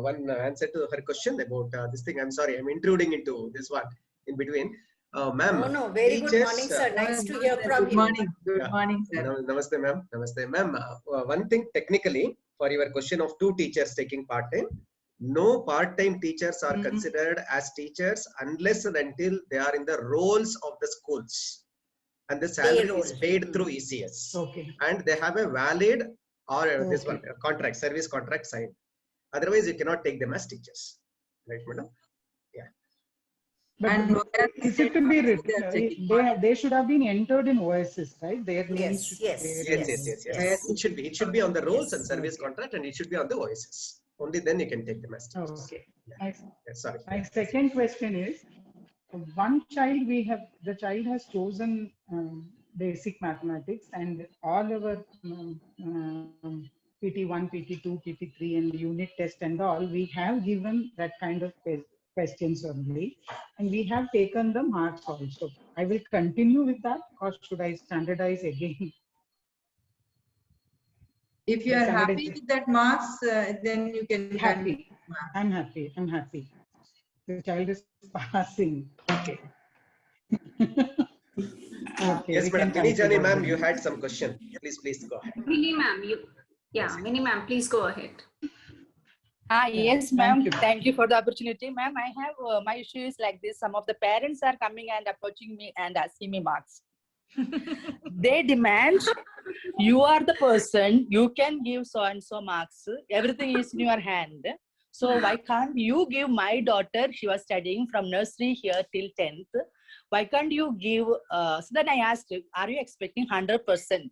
one answer to her question about this thing? I'm sorry, I'm intruding into this one in between. Ma'am, No, very good morning, sir. Nice to hear from Good you. morning. Good Yeah. morning, sir. Namaste, ma'am. Namaste, ma'am. One thing technically for your question of 2 teachers taking part-time, no part-time teachers are considered as teachers unless and until they are in the roles of the schools, and the salary is Payroll. paid through ECS, Okay. and they have a valid or this Okay. one contract, service contract signed. Otherwise, you cannot take them as teachers, right, madam? But And is it to be they are written? checking. They should have been entered in OSS, right? Their names. Yes, yes, Yes. It should be on the roles and Yes. service contract, and it should be on the OSS. Only then you can take them as teachers. Okay. Yes, sorry. My second question is, one child the child has chosen basic mathematics, and all our PT1, PT2, PT3 and unit test and all, we have given that kind of questions only, and we have taken the marks also. I will continue with that, or should I standardize again? If you are happy with that marks, then you can Happy. I'm happy. I'm happy. The child is passing. Okay. Okay. Yes, we madam. can Mini Jani, consider ma'am, that. you had some question. Please go ahead. Mini ma'am, Mini ma'am, please go ahead. Yes, Thank ma'am. you. Thank you for the opportunity. Ma'am, I have my issue is like this. Some of the parents are coming and approaching me and asking me marks. They demand, you are the person, you can give so and so marks. Everything is in your hand. So why can't you give my daughter, she was studying from nursery here till 10th. Why can't you give, so then I asked, are you expecting 100%?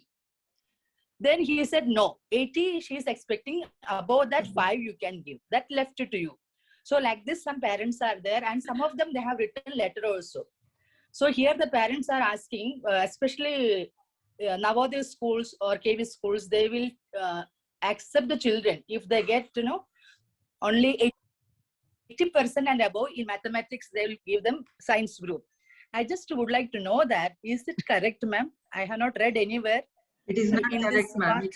Then he said, no, 80, she is expecting, above that 5 you can give. That left to you. So like this, some parents are there, and some of them, they have written letter also. So here the parents are asking, especially Navodaya schools or KV schools, they will accept the children if they get, only 80% and above in mathematics, they will give them science group. I just would like to know that, is it correct, ma'am? I have not read anywhere. It is not in correct, this ma'am. part.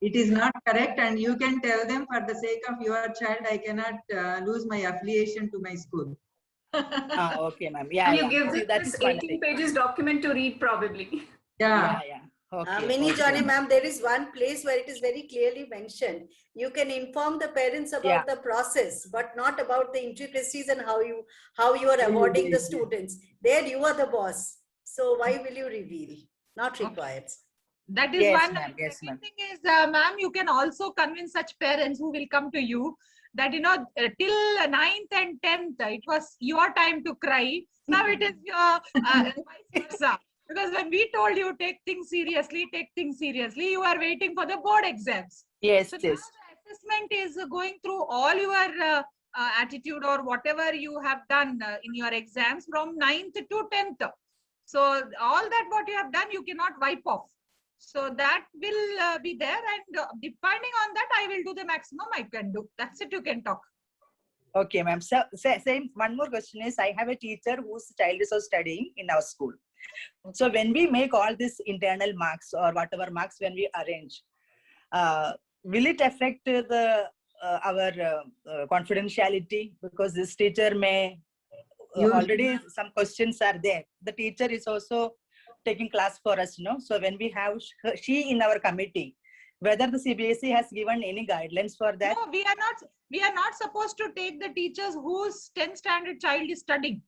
It is not correct, and you can tell them, for the sake of your child, I cannot lose my affiliation to my school. Okay, ma'am. Yeah, You yeah. give See, that this is one 18 thing. pages document to read probably. Yeah. Okay, Mini okay, Johnny, ma'am. ma'am, there is one place where it is very clearly mentioned. You can inform the parents about the process, but not about the intricacies and how you are awarding the students. There you are the boss. So why will you reveal? Not required. That is Yes, one. ma'am. Yes, Second ma'am. thing is, ma'am, you can also convince such parents who will come to you that, till 9th and 10th, it was your time to cry. Now it is your vice versa. Because when we told you take things seriously, you are waiting for the board exams. Yes, So yes. now the assessment is going through all your attitude or whatever you have done in your exams from 9th to 10th. So all that what you have done, you cannot wipe off. So that will be there, and depending on that, I will do the maximum I can do. That's it, you can talk. Okay, ma'am. So, same. One more question is, I have a teacher whose child is also studying in our school. So when we make all these internal marks or whatever marks when we arrange, will it affect our confidentiality? Because this teacher may already some questions are there. The teacher is also taking class for us, So when we have she in our committee, whether the CBSE has given any guidelines for that? No, we are not supposed to take the teachers whose 10th standard child is studying.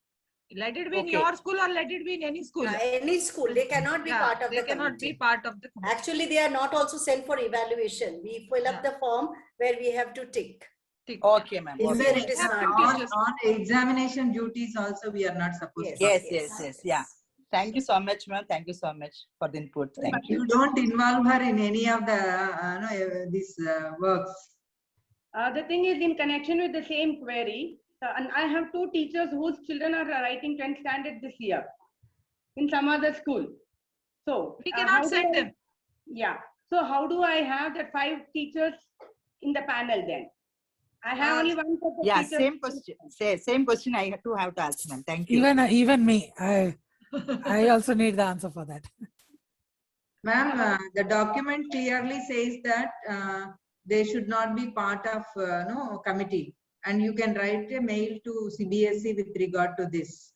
Let it be in your school or let it be in any school. Any school, they cannot be part of the committee. They cannot be part of the committee. Actually, they are not also sent for evaluation. We fill up the form where we have to tick. Okay, ma'am. Is Okay. where it is Have two not. teachers. On examination duties also, we are not supposed to. Yes. Yeah. Thank you so much, ma'am. Thank you so much for the input. Thank But you. you don't involve her in any of the these works. The thing is, in connection with the same query, and I have two teachers whose children are writing 10th standard this year in some other school. So We how cannot do send I- them. Yeah. So how do I have that 5 teachers in the panel then? I have only one set of Yeah, teachers. same question. Same question I have to ask, ma'am. Thank you. Even me, I also need the answer for that. Ma'am, the document clearly says that they should not be part of no committee, and you can write a mail to CBSE with regard to this.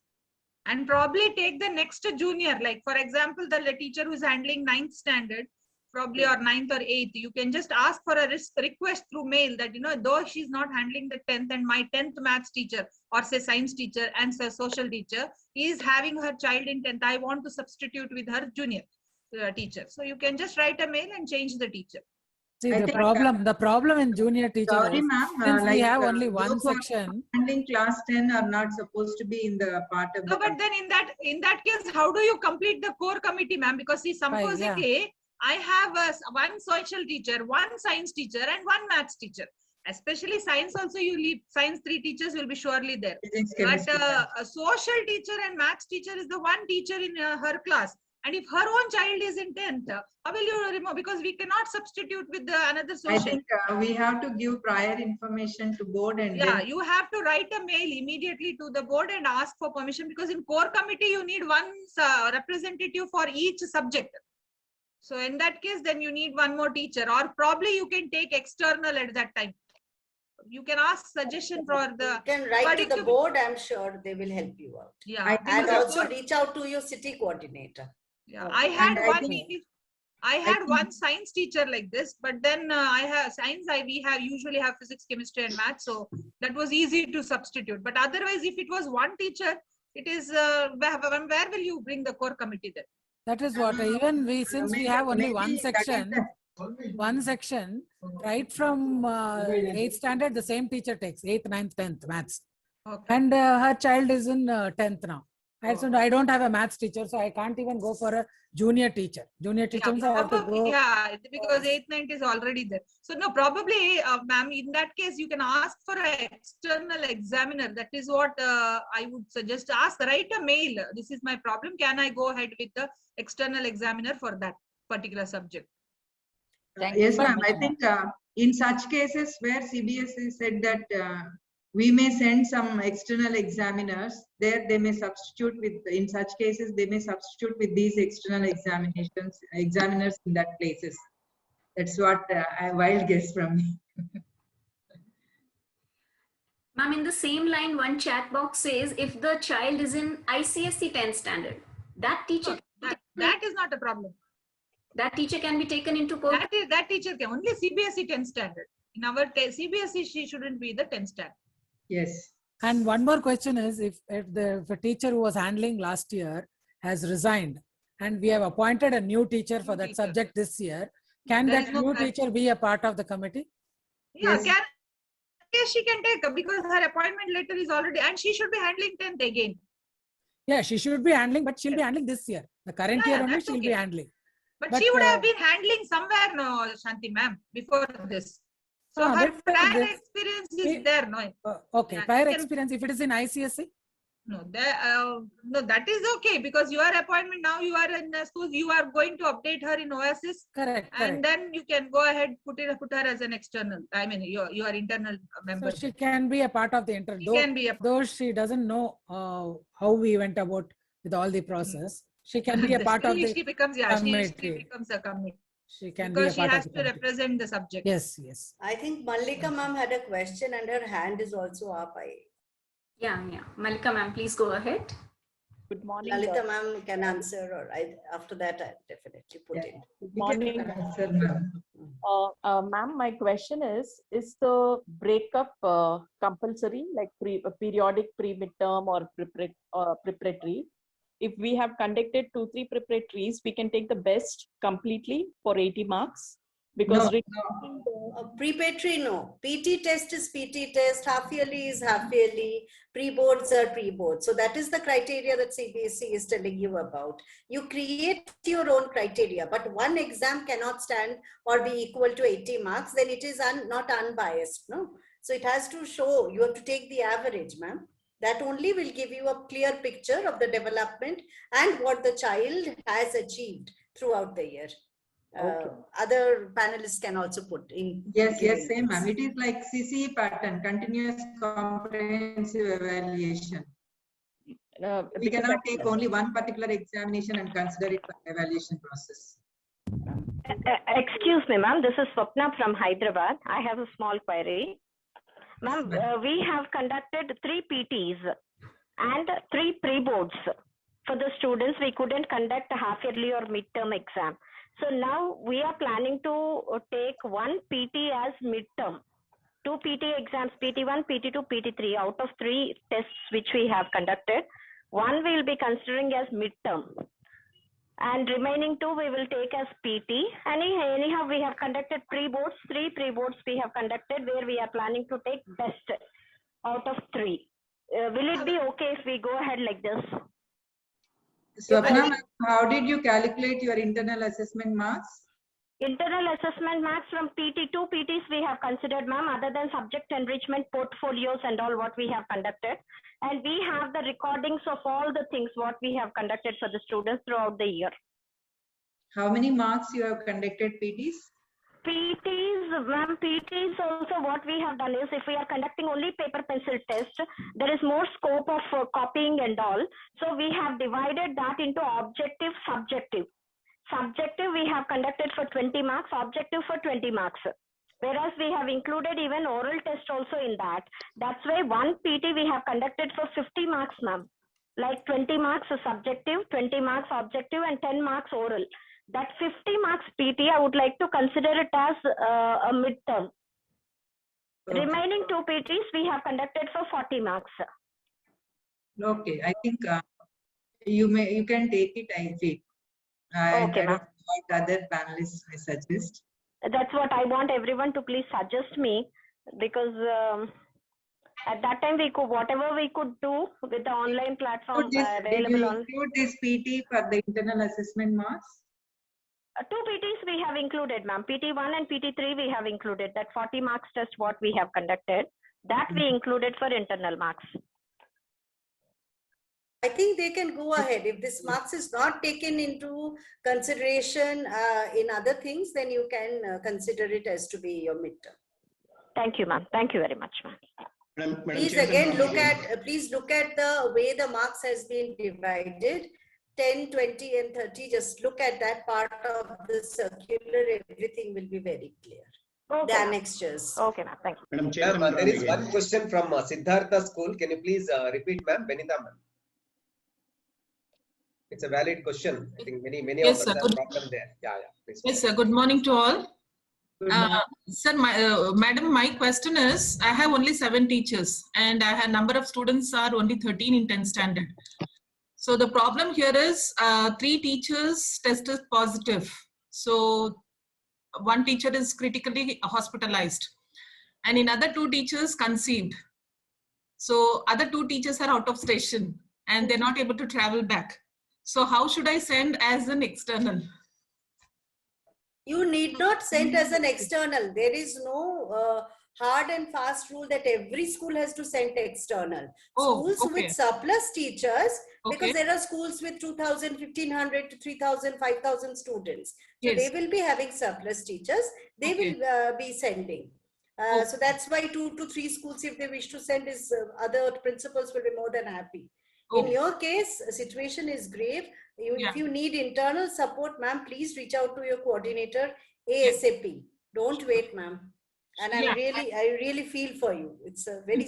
And probably take the next junior, like for example, the teacher who's handling 9th standard, probably or 9th or 8th, you can just ask for a request through mail that, though she's not handling the 10th and my 10th maths teacher or say science teacher and say social teacher is having her child in 10th, I want to substitute with her junior teacher. So you can just write a mail and change the teacher. See, I the think, problem in junior teacher Sorry, is, ma'am, since we like, have only those one who are section, handling class 10 are not supposed to be in the part of the. No, but then in that case, how do you complete the core committee, ma'am? Because see, supposedly I have one social teacher, one science teacher, and one maths teacher. Especially science, also you leave science 3 teachers will be surely there. Physics, But chemistry, a social teacher and maths teacher is the one teacher in her class. And if her own child is in 10th, how will you remove? Because we cannot substitute with another social. I think we have to give prior information to board and Yeah, then you have to write a mail immediately to the board and ask for permission, because in core committee you need one representative for each subject. So in that case, then you need one more teacher, or probably you can take external at that time. You can ask suggestion for the. You can write to the board. I'm sure they will help you out. Yeah, And also reach out to your city coordinator. Yeah, I had one science teacher like this, but then I have science. We usually have physics, chemistry, and math, so that was easy to substitute. But otherwise, if it was one teacher, it is where will you bring the core committee then? that is what even since we have only one section, right from 8th standard, the same teacher takes 8th, 9th, 10th maths. Okay. And her child is in 10th now. So I don't have a maths teacher, so I can't even go for a junior teacher. Junior teacher means I have to go. Yeah, because 8th, 9th is already there. So no, probably, ma'am, in that case, you can ask for an external examiner. That is what I would suggest. Write a mail. This is my problem. Can I go ahead with the external examiner for that particular subject? Yes, ma'am. I think in such cases where CBSE said that we may send some external examiners, there they may substitute with, in such cases, they may substitute with these external examiners in that places. That's what a wild guess from me. Ma'am, in the same line, one chat box says, if the child is in ICSE 10th standard, that teacher, that is not a problem. That teacher can be taken into core. That teacher can only CBSE 10th standard. In our CBSE, she shouldn't be the 10th standard. Yes. And one more question is, if the teacher who was handling last year has resigned and we have appointed a new teacher for that subject this year, can that new teacher be a part of the committee? Yeah, yes, she can take, because her appointment letter is already, and she should be handling 10th again. Yeah, she should be handling, but she'll be handling this year. The current year only she'll be handling. But she would have been handling somewhere, no, Shanti ma'am, before this. So her prior experience is there, no? Okay, prior experience, if it is in ICSE? No, no, that is okay, because your appointment now, you are in school, you are going to update her in Oasis. Correct. And then you can go ahead, put her as an external, I mean, your internal member. So she can be a part of the internal, though she doesn't know how we went about with all the process. She can be a part of the she becomes a committee. She can because be a part she has of to represent the subject. Yes, yes. I think Mallika ma'am had a question and her hand is also up. Yeah. Mallika ma'am, please go ahead. Good morning. Lalita ma'am can answer, or after that I definitely put in. Good morning. Ma'am, my question is the breakup compulsory, like periodic, pre-midterm or preparatory? If we have conducted 2-3 preparatories, we can take the best completely for 80 marks. Because Preparatory, no. PT test is PT test, half yearly is half yearly, pre-boards are pre-boards. So that is the criteria that CBSE is telling you about. You create your own criteria, but one exam cannot stand or be equal to 80 marks, then it is not unbiased, no? So it has to show, you have to take the average, ma'am. That only will give you a clear picture of the development and what the child has achieved throughout the year. Other panelists can also put in. Yes, same, ma'am. It is like CCE pattern, continuous comprehensive evaluation. We cannot take only one particular examination and consider it an evaluation process. Excuse me, ma'am. This is Swapna from Hyderabad. I have a small query. Ma'am, we have conducted 3 PTs and 3 pre-boards. For the students, we couldn't conduct a half-yearly or midterm exam. So now we are planning to take 1 PT as midterm. 2 PT exams, PT1, PT2, PT3. Out of 3 tests which we have conducted, 1 we will be considering as midterm. And remaining 2 we will take as PT. Anyhow, we have conducted pre-boards. 3 pre-boards we have conducted where we are planning to take best out of 3. Will it be okay if we go ahead like this? Swapna, how did you calculate your internal assessment marks? Internal assessment marks from PT, 2 PTs we have considered, ma'am, other than subject enrichment portfolios and all what we have conducted. And we have the recordings of all the things what we have conducted for the students throughout the year. How many marks you have conducted PTs? PTs, ma'am, PTs also what we have done is if we are conducting only paper pencil test, there is more scope of copying and all. So we have divided that into objective, subjective. Subjective we have conducted for 20 marks, objective for 20 marks. Whereas we have included even oral test also in that. That's why 1 PT we have conducted for 50 marks, ma'am. Like 20 marks subjective, 20 marks objective and 10 marks oral. That 50 marks PT, I would like to consider it as a midterm. Okay. Remaining 2 PTs we have conducted for 40 marks. Okay, I think you can take it, I think. Okay, I don't know what other panelists may suggest. That's what I want everyone to please suggest me, because at that time we could, whatever we could do with the online platform available on. Include this PT for the internal assessment marks? 2 PTs we have included, ma'am. PT1 and PT3 we have included. That 40 marks test what we have conducted, that we included for internal marks. I think they can go ahead. If this marks is not taken into consideration in other things, then you can consider it as to be your midterm. Thank you, ma'am. Thank you very much, ma'am. Please again look at, please look at the way the marks has been divided. 10, 20 and 30, just look at that part of the circular, everything will be very clear. Okay. The annexures. Okay, ma'am. Thank you. Ma'am, there is one question from Siddhartha School. Can you please repeat, ma'am? Benita, ma'am. It's a valid question. I think many yes, of us have problem there. Yeah, please. Yes, sir. Good morning to all. Sir, madam, my question is, I have only 7 teachers and I have number of students are only 13 in 10th standard. So the problem here is 3 teachers tested positive. So 1 teacher is critically hospitalized and in other 2 teachers conceived. So other 2 teachers are out of station and they're not able to travel back. So how should I send as an external? You need not send as an external. There is no hard and fast rule that every school has to send external. Schools with surplus teachers, because there are schools with 2,000, 1,500 to 3,000, 5,000 students. So they will be having surplus teachers. They will be sending. So that's why 2 to 3 schools, if they wish to send, is other principals will be more than happy. In your case, a situation is grave. If you need internal support, ma'am, please reach out to your coordinator ASAP. Don't wait, ma'am. And I really feel for you. It's a very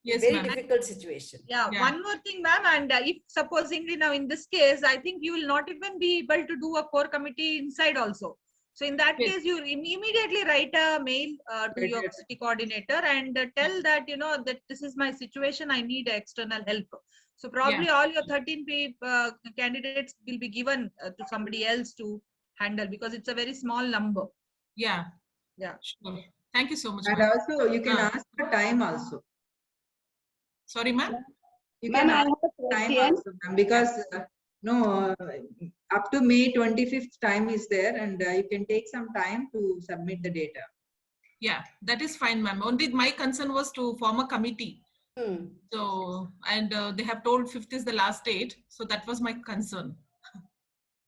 very difficult situation. One more thing, ma'am, and if supposingly now in this case, I think you will not even be able to do a core committee inside also. So in that case, you immediately write a mail to your city coordinator and tell that, that this is my situation, I need external help. So probably all your 13 candidates will be given to somebody else to handle because it's a very small number. Yeah. Yeah. Sure. Thank you so much. And ma'am. also you can ask for time also. Sorry, ma'am. You Ma'am, can I ask have a for time question. also, ma'am, because up to May 25th time is there, and you can take some time to submit the data. Yeah, that is fine, ma'am. Only my concern was to form a committee. So, and they have told 5th is the last date. So that was my concern.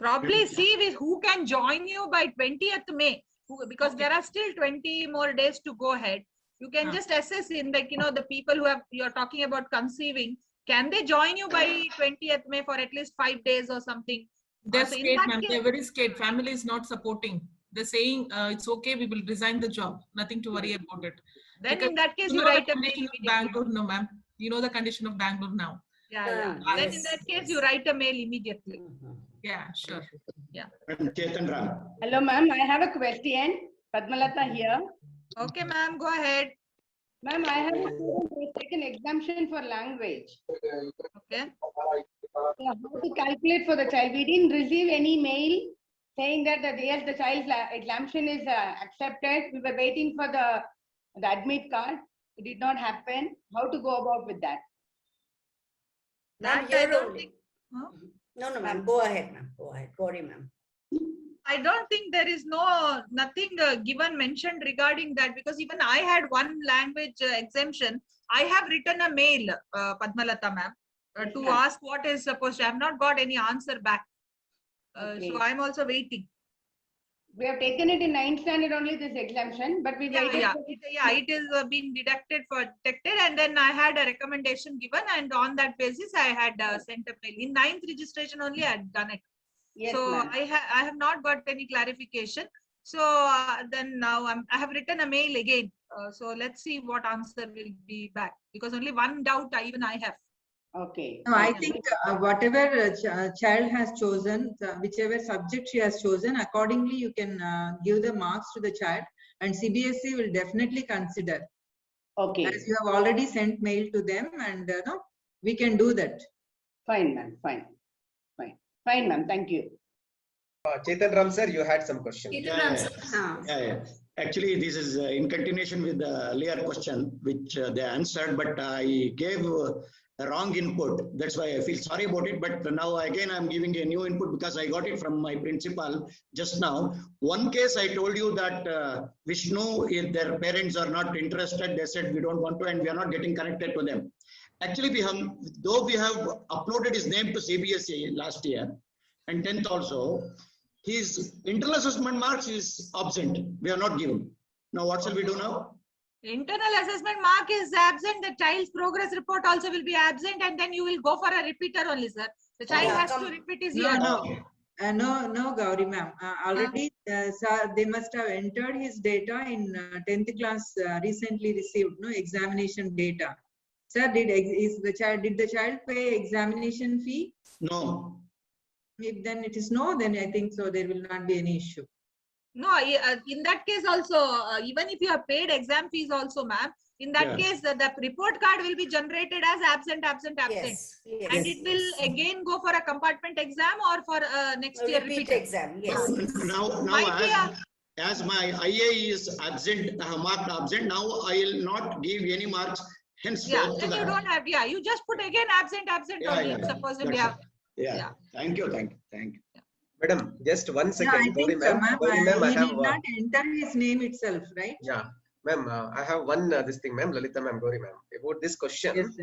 Probably see who can join you by 20th May, because there are still 20 more days to go ahead. You can just assess in, like, the people who you're talking about conceiving, can they join you by 20th May for at least 5 days or something? They're So in scared, that ma'am. case- They're very scared. Family is not supporting. They're saying it's okay. We will resign the job. Nothing to worry about it. Then Because in that case, you you know write the a mail condition of immediately. Bangalore, no, ma'am. You know the condition of Bangalore now. Yeah. Then in that case, you write a mail immediately. Yeah, sure. Yeah. Chetan Ram. Hello, ma'am. I have a question. Padmalata here. Okay, ma'am. Go ahead. Ma'am, I have a student who has taken exemption for language. Okay. So how to calculate for the child? We didn't receive any mail saying that yes, the child's exemption is accepted. We were waiting for the admit card. It did not happen. How to go about with that? Ma'am, That I here don't only. think- No, ma'am. Go ahead, ma'am. Go ahead. Gauri, ma'am. I don't think there is nothing given mentioned regarding that, because even I had one language exemption. I have written a mail, Padmalata ma'am, to ma'am. ask what is supposed to. I have not got any answer back. Okay. So I'm also waiting. We have taken it in 9th standard only, this exemption, but we waited. Yeah, for it is being deducted for detected, and then I had a recommendation given, and on that basis I had sent a mail. In 9th registration only I had done it. Yes, So ma'am. I have not got any clarification. So then now I have written a mail again. So let's see what answer will be back, because only one doubt even I have. Okay. No, I think whatever child has chosen, whichever subject she has chosen, accordingly you can give the marks to the child, and CBSE will definitely consider. Okay. As you have already sent mail to them, and no, we can do that. Fine, ma'am. Fine. Fine, ma'am. Thank you. Chetan Ram sir, you had some questions. Yeah. Actually, this is in continuation with the earlier question, which they answered, but I gave a wrong input. That's why I feel sorry about it. But now again, I'm giving a new input because I got it from my principal just now. One case I told you that Vishnu, if their parents are not interested, they said we don't want to, and we are not getting connected to them. Actually, though we have uploaded his name to CBSE last year and 10th also, his internal assessment marks is absent. We are not given. Now, what shall we do now? Internal assessment mark is absent. The child's progress report also will be absent, and then you will go for a repeater only, sir. The child has to repeat his year. No, Gauri ma'am. Already, sir, they must have entered his data in 10th class recently received examination data. Sir, did the child pay examination fee? No. If then it is no, then I think so there will not be any issue. No, in that case also, even if you have paid exam fees also, ma'am, in that case, the report card will be generated as absent. Yes. And it will again go for a compartment exam or for next year repeat exam. Yes. Now as my IA is absent, marked absent, now I will not give any marks. Hence, then you don't have, you just put again absent only. Supposedly, yeah. Thank you. Madam, just 1 second. Yeah, I think so, ma'am. Gauri, ma'am, I He have, did not enter his name itself, right? yeah, ma'am, I have one this thing, ma'am, Lalita ma'am, Gauri ma'am, about this question. Yes,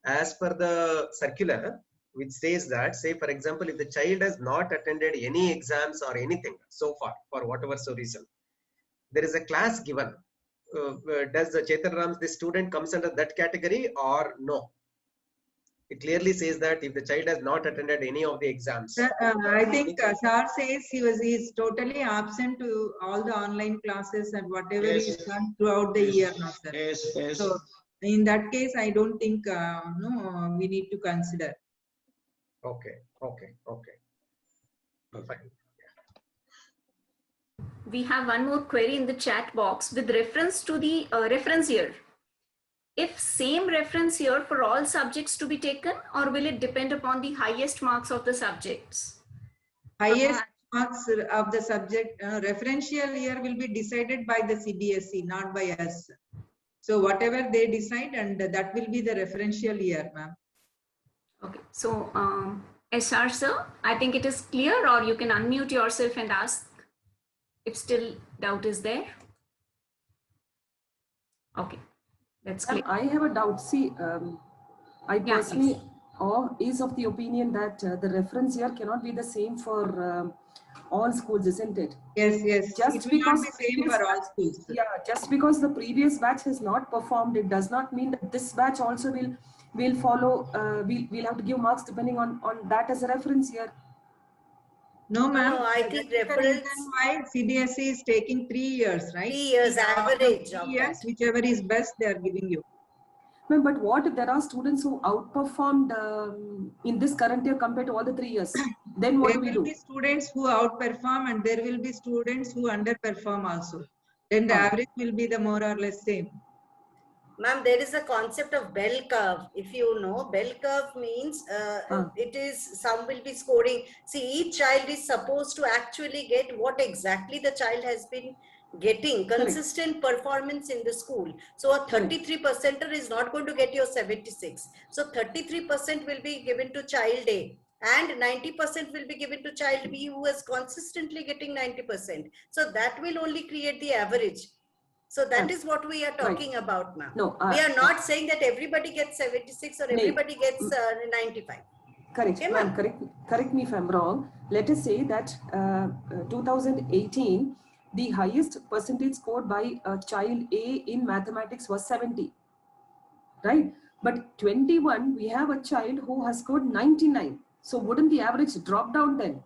As per the circular, which says that, say for example, if the child has not attended any exams or anything so far, for whatever so reason, there is a class given. Does the Chetan Rams, the student comes under that category or no? It clearly says that if the child has not attended any of the exams. Sir, I think Sir says he is totally absent to all the online classes and whatever is done throughout the year now, sir. Yes. So in that case, I don't think no, we need to consider. Okay. Fine. We have one more query in the chat box with reference to the reference year. If same reference year for all subjects to be taken, or will it depend upon the highest marks of the subjects? Highest marks of the subject, referential year will be decided by the CBSE, not by us. So whatever they decide, and that will be the referential year, ma'am. Okay, so SR sir, I think it is clear, or you can unmute yourself and ask if still doubt is there. Okay, that's clear. I have a doubt. See, I Yeah, personally is of the opinion that the reference year cannot be the same for all schools, isn't it? Yes, yes. Just It will not because be same for all schools. Yeah, just because the previous batch has not performed, it does not mean that this batch also will follow. We'll have to give marks depending on that as a reference year. No, ma'am. No, I think reference. Why CBSE is taking 3 years, right? 3 years average 3 of years, that. whichever is best, they are giving you. Ma'am, but what if there are students who outperformed in this current year compared to all the 3 years? Then what There do we will do? be students who outperform, and there will be students who underperform also. Then the average will be the more or less same. Ma'am, there is a concept of bell curve. If you know, bell curve means it is some will be scoring. See, each child is supposed to actually get what exactly the child has been getting, consistent performance in the school. So a 33%er is not going to get your 76. So 33% will be given to child A, and 90% will be given to child B, who is consistently getting 90%. So that will only create the average. So that is what we are talking about, ma'am. No, we are not saying that everybody gets 76 or everybody gets 95. Correct, Okay, ma'am. Correct me if I'm wrong. Let us say that 2018, the highest percentage scored by child A in mathematics was 70, right? But 21, we have a child who has scored 99. So wouldn't the average drop down then?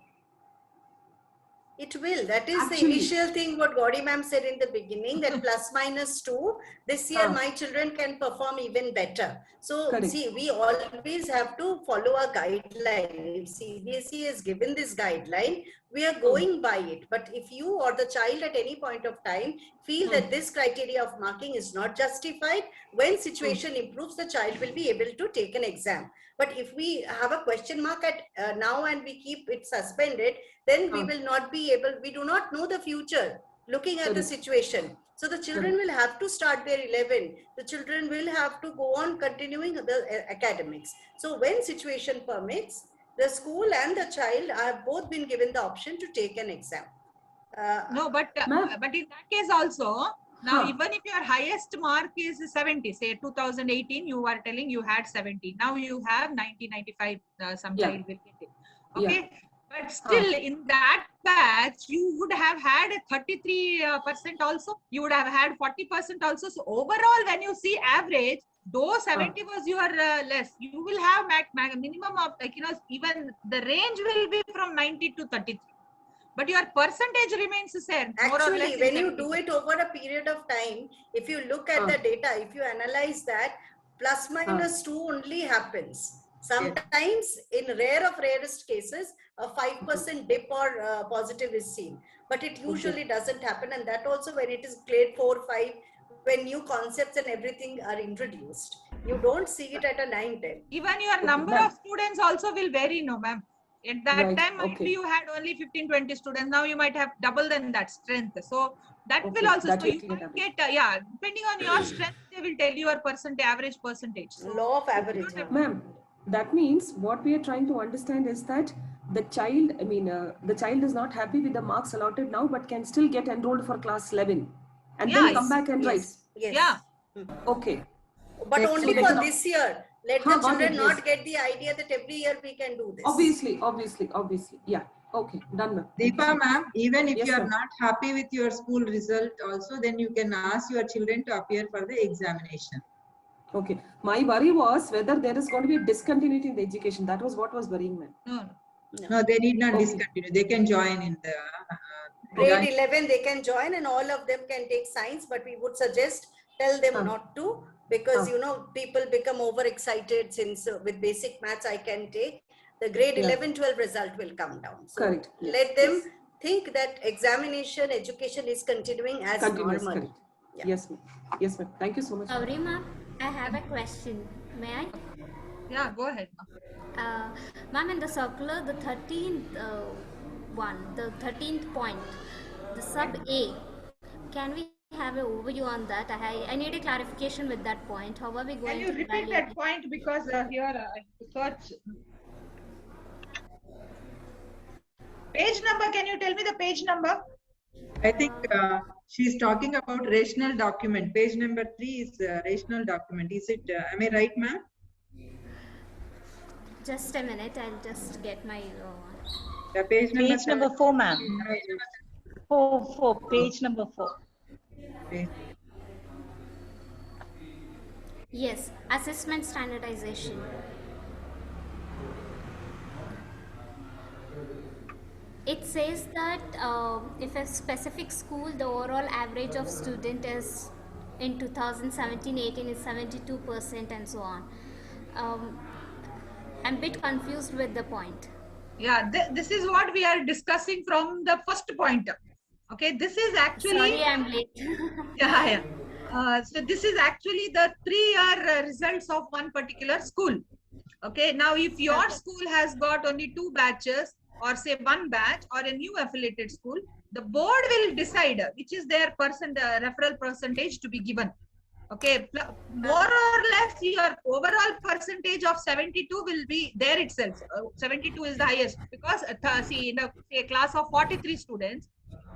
It will. That is the initial thing what Gauri ma'am said in the beginning, that plus minus 2, this year my children can perform even better. So see, we always have to follow a guideline. If CBSE has given this guideline, we are going by it. But if you or the child at any point of time feel that this criteria of marking is not justified, when situation improves, the child will be able to take an exam. But if we have a question mark at now and we keep it suspended, then we will not be able, we do not know the future looking at the situation. So the children will have to start their 11. The children will have to go on continuing the academics. So when situation permits, the school and the child have both been given the option to take an exam. No, but in that case also, now even if your highest mark is 70, say 2018, you are telling you had 70. Now you have 90, 95, some child will get it. Okay. But still in that batch, you would have had 33% also. You would have had 40% also. So overall, when you see average, though 70 was your less, you will have minimum of, like, you know, even the range will be from 90 to 33. But your percentage remains the same. Actually, when you do it over a period of time, if you look at the data, if you analyze that, plus minus 2 only happens. Sometimes, in rarest cases, a 5% dip or positive is seen. But it usually doesn't happen. And that also when it is grade 4, 5, when new concepts and everything are introduced. You don't see it at a 9, 10. Even your number of students also will vary, no, ma'am. At that time, maybe you had only 15, 20 students. Now you might have double than that strength. So that will also, so you might get, depending on your strength, they will tell you your average percentage. So, law of average. Ma'am, that means what we are trying to understand is that the child, the child is not happy with the marks allotted now, but can still get enrolled for class 11 and then come back and write. Yes. Yeah. Okay. But only for this year. Let the children not get the idea that every year we can do this. Obviously. Yeah. Okay. Done, ma'am. Deepa ma'am, even if you are not happy with your school result also, then you can ask your children to appear for the examination. Okay. My worry was whether there is going to be a discontinuity in the education. That was what was worrying me. No, they need not discontinue. They can join in the grade 11. They can join, and all of them can take science. But we would suggest tell them not to, because you know people become overexcited. Since with basic maths I can take, the grade 11, 12 result will come down. So correct. Let them think that examination education is continuing as normal. Correct. Yes, ma'am. Yes, ma'am. Thank you so much. Gauri ma'am, I have a question. May I? Yeah, go ahead. Ma'am, in the circular, the 13th one, the 13th point, the sub A. Can we have an overview on that? I need a clarification with that point. How are we going Can you to repeat evaluate that it? point, because here I search page number. Can you tell me the page number? I think she's talking about rational document. Page number 3 is rational document. Is it? Am I right, ma'am? Just a minute, I'll just get my. Yeah, page number, Page number 4, ma'am. 4, page number 4. Okay. Yes, assessment standardization. It says that if a specific school, the overall average of student is in 2017-18 is 72% and so on. I'm a bit confused with the point. Yeah, this is what we are discussing from the first point. Okay, this is actually. Sorry, I'm late. Yeah. So this is actually the 3-year results of one particular school. Okay, now if your school has got only 2 batches, or say 1 batch, or a new affiliated school, the board will decide which is their referral percentage to be given. Okay, more or less your overall percentage of 72 will be there itself. 72 is the highest, because see, in a class of 43 students,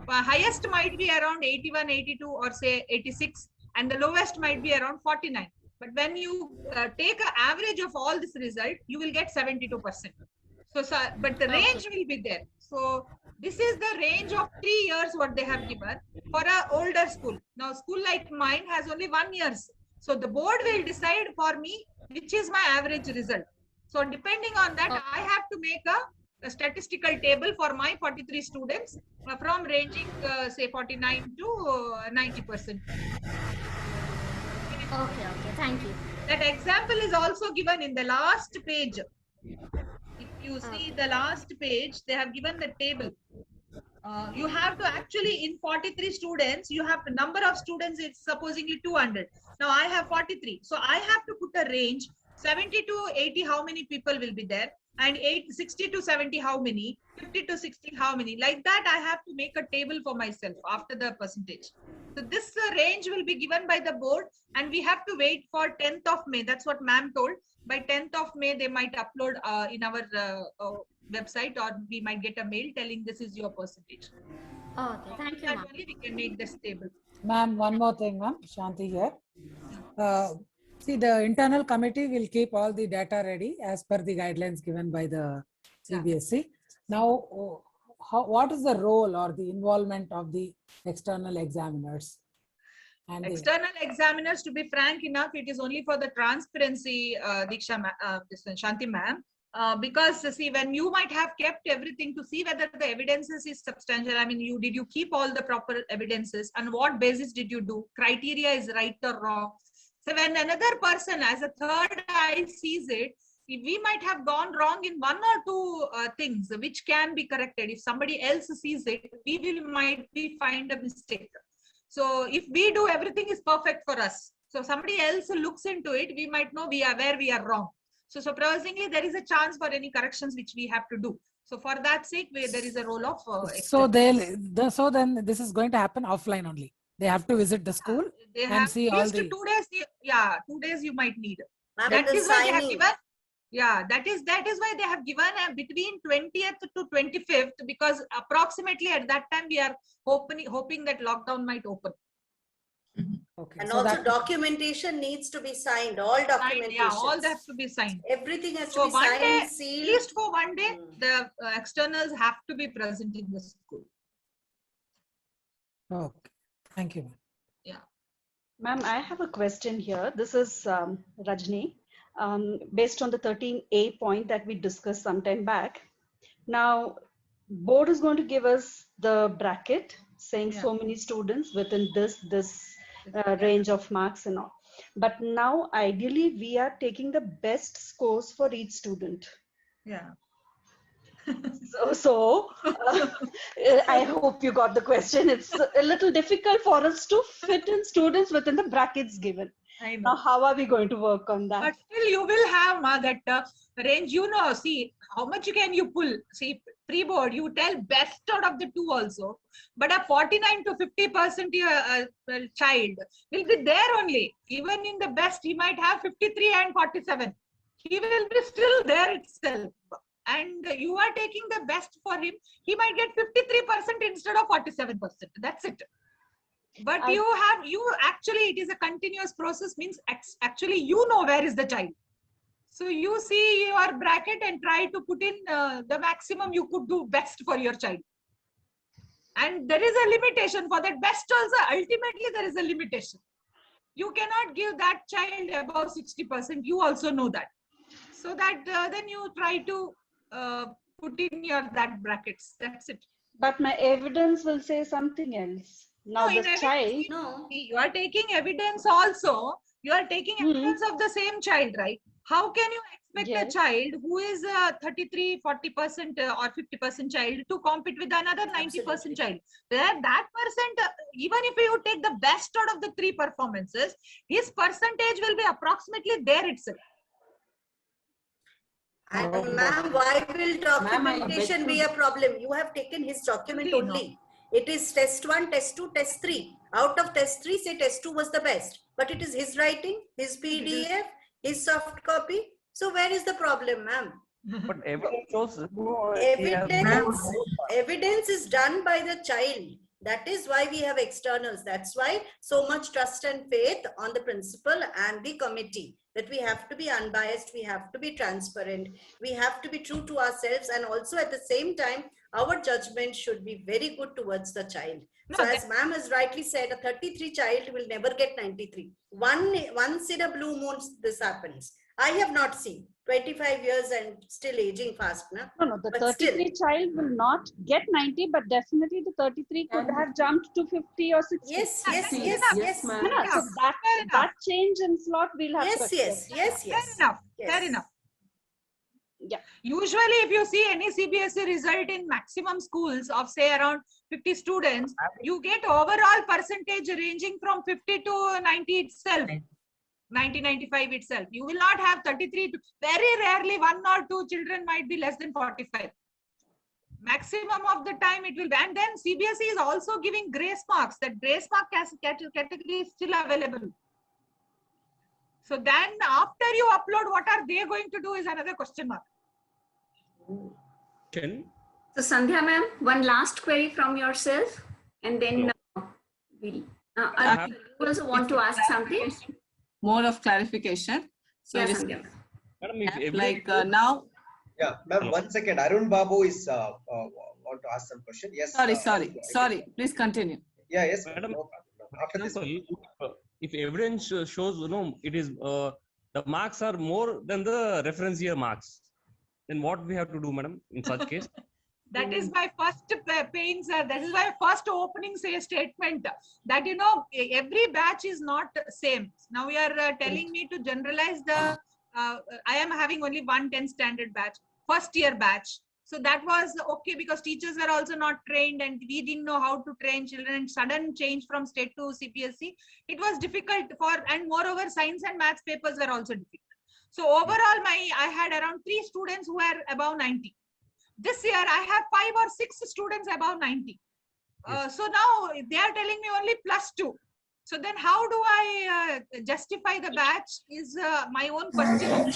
highest might be around 81, 82, or say 86, and the lowest might be around 49. But when you take an average of all this result, you will get 72%. So, but the range will be there. So this is the range of 3 years what they have given for an older school. Now, school like mine has only 1 year. So the board will decide for me which is my average result. So depending on that, I have to make a statistical table for my 43 students from ranging say 49 to 90%. Okay, thank you. That example is also given in the last page. If you see the last page, they have given the table. You have to actually, in 43 students, you have the number of students, it's supposedly 200. Now I have 43. So I have to put a range, 70 to 80, how many people will be there? And 60 to 70, how many? 50 to 60, how many? Like that, I have to make a table for myself after the percentage. So this range will be given by the board, and we have to wait for 10th of May. That's what ma'am told. By 10th of May, they might upload in our website, or we might get a mail telling this is your percentage. Okay, thank you, ma'am. Only we can make this table. Ma'am, one more thing, ma'am. Shanti here. See, the internal committee will keep all the data ready as per the guidelines given by the CBSE. Now, what is the role or the involvement of the external examiners? And external examiners, to be frank enough, it is only for the transparency, Diksha, Shanti ma'am. Because see, when you might have kept everything to see whether the evidences is substantial. I mean, did you keep all the proper evidences, and what basis did you do? Criteria is right or wrong. So when another person as a third eye sees it, we might have gone wrong in 1 or 2 things which can be corrected. If somebody else sees it, we might find a mistake. So if we do, everything is perfect for us. So somebody else looks into it, we might know where we are wrong. So surprisingly, there is a chance for any corrections which we have to do. So for that sake, there is a role of so then this is going to happen offline only. They have to visit the school and see all the 2 days. Yeah, 2 days you might need. Ma'am, That the is why they have signing. given. Yeah, that is why they have given between 20th to 25th, because approximately at that time we are hoping that lockdown might open. Okay. And so also that- documentation needs to be signed, all documentation. Yeah, all that has to be signed. Everything has So to be one signed, day, sealed. at least for 1 day, the externals have to be present in the school. Okay. Thank you, ma'am. Yeah. Ma'am, I have a question here. This is Rajni, based on the 13A point that we discussed some time back. Now, board is going to give us the bracket saying so many students within this range of marks and all. But now, ideally, we are taking the best scores for each student. Yeah. I hope you got the question. It's a little difficult for us to fit in students within the brackets given. I know. Now, how are we going to work on that? But still, you will have that range. See how much can you pull. See, pre-board, you tell best out of the two also. But a 49 to 50% child will be there only. Even in the best, he might have 53 and 47. He will be still there itself. And you are taking the best for him. He might get 53% instead of 47%. That's it. But you actually, it is a continuous process, means actually you know where is the child. So you see your bracket and try to put in the maximum you could do best for your child. And there is a limitation for that best also. Ultimately, there is a limitation. You cannot give that child above 60%. You also know that. So that then you try to put in your that brackets. That's it. But my evidence will say something else. Now No, the child. No, you are taking evidence also. You are taking evidence of the same child, right? How can you expect a child who is a 33, 40% or 50% child to compete with another 90% child? That percent, even if you take the best out of the three performances, his percentage will be approximately there itself. And ma'am, why will documentation be a problem? You have taken his document only. It is test 1, test 2, test 3. Out of test 3, say test 2 was the best. But it is his writing, his PDF, his soft copy. So where is the problem, ma'am? But evidence shows Evidence is done by the child. That is why we have externals. That's why so much trust and faith on the principal and the committee, that we have to be unbiased, we have to be transparent, we have to be true to ourselves, and also at the same time, our judgment should be very good towards the child. So as ma'am has rightly said, a 33 child will never get 93. Once in a blue moon this happens. I have not seen 25 years and still aging fast. Na? No, the 33 child will not get 90, but definitely the 33 could have jumped to 50 or 60. Yes, ma'am. So that change in slot will have to Yes. Fair enough. Yeah. Usually, if you see any CBSE result in maximum schools of say around 50 students, you get overall percentage ranging from 50 to 90 itself. 90-95 itself. You will not have 33. Very rarely, 1 or 2 children might be less than 45. Maximum of the time it will be. And then CBSE is also giving grace marks. That grace mark category is still available. So then after you upload, what are they going to do is another question mark. So Sandhya ma'am, one last query from yourself, and then we'll. You also want to ask something? More of clarification. So Yes, it is Sandhya. like now. Yeah, ma'am, 1 second. Arun Babu is want to ask some question. Yes. Sorry. Please continue. Yeah, yes. Madam, no problem. After this, if evidence shows, it is the marks are more than the reference year marks, then what we have to do, madam, in such case? That is my first pain, sir. That is my first opening statement, that every batch is not same. Now you are telling me to generalize the I am having only 1 10th standard batch, first year batch. So that was okay because teachers were also not trained and we didn't know how to train children, and sudden change from state to CBSE. It was difficult and moreover science and maths papers were also difficult. So overall I had around 3 students who were above 90. This year I have 5 or 6 students above 90. So now they are telling me only +2. So then how do I justify the batch is my own question.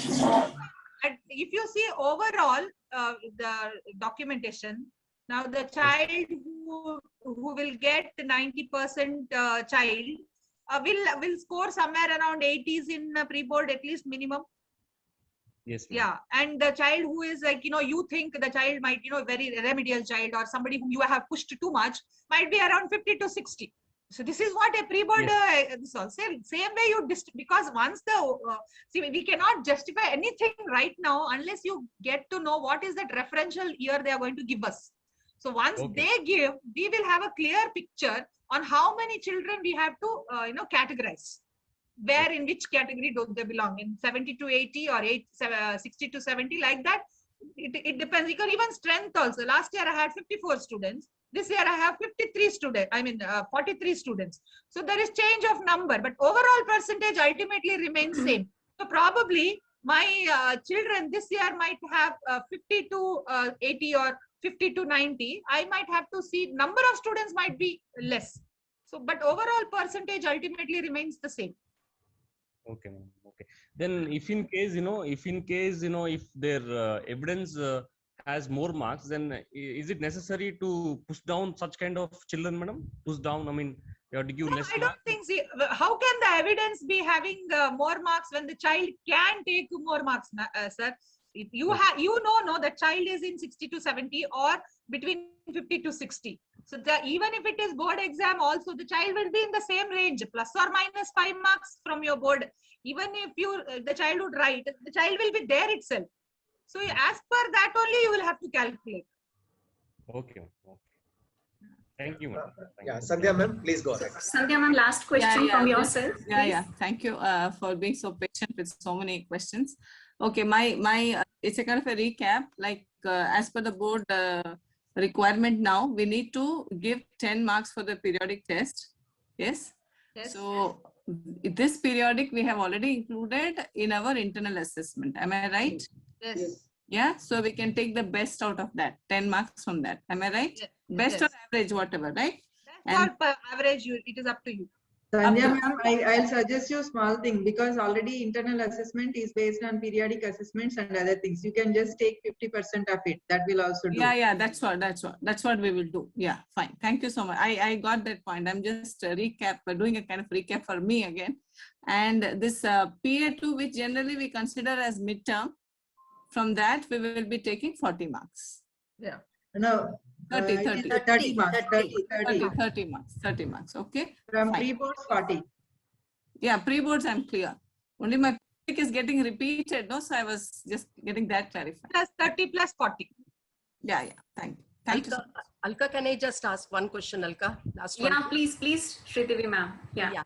And if you see overall the documentation, now the child who will get 90% child will score somewhere around 80s in pre-board at least minimum. Yes. Yeah, and the child who is like, you think the child might, very remedial child or somebody whom you have pushed too much might be around 50 to 60. So this is what a pre-board, same way because once see, we cannot justify anything right now unless you get to know what is that referential year they are going to give us. So once they give, we will have a clear picture on how many children we have to, categorize. Where in which category do they belong, in 70 to 80 or 60 to 70, like that. It depends. You can even strength also. Last year I had 54 students. This year I have 43 students. 43 students. So there is change of number, but overall percentage ultimately remains same. So probably my children this year might have 50 to 80 or 50 to 90, I might have to see number of students might be less. So, but overall percentage ultimately remains the same. Okay, ma'am. Okay. Then if in case, if their evidence has more marks, then is it necessary to push down such kind of children, madam? Push down, I mean, you have to give less I don't marks? think, see, how can the evidence be having more marks when the child can take more marks, sir? If you have, no, the child is in 60 to 70 or between 50 to 60. So even if it is board exam also, the child will be in the same range, plus or minus 5 marks from your board. Even if the child would write, the child will be there itself. So as per that only you will have to calculate. Okay. Thank you, ma'am. Yeah, Sandhya ma'am, please go ahead. Sandhya ma'am, last question from yourself. Yeah. Thank you for being so patient with so many questions. Okay, my it's a kind of a recap. Like as per the board requirement now, we need to give 10 marks for the periodic test. Yes. So this periodic we have already included in our internal assessment. Am I right? Yes. Yeah. So we can take the best out of that, 10 marks from that. Am I right? Yes. Best or average, whatever, right? Best or average, it is up to you. Sandhya ma'am, I'll suggest you a small thing, because already internal assessment is based on periodic assessments and other things. You can just take 50% of it. That will also do. Yeah, that's what we will do. Yeah, fine. Thank you so much. I got that point. I'm just doing a kind of recap for me again. And this PA2, which generally we consider as midterm, from that we will be taking 40 marks. Yeah. No. 30 marks. 30 marks. Okay. From pre-boards 40. Yeah, pre-boards I'm clear. Only my topic is getting repeated, no? So I was just getting that clarified. Plus 30 plus 40. Yeah. Thank you. Thank you so much. Alka, can I just ask one question, Alka? Last one. Yeah, please, Sridevi ma'am. Yeah.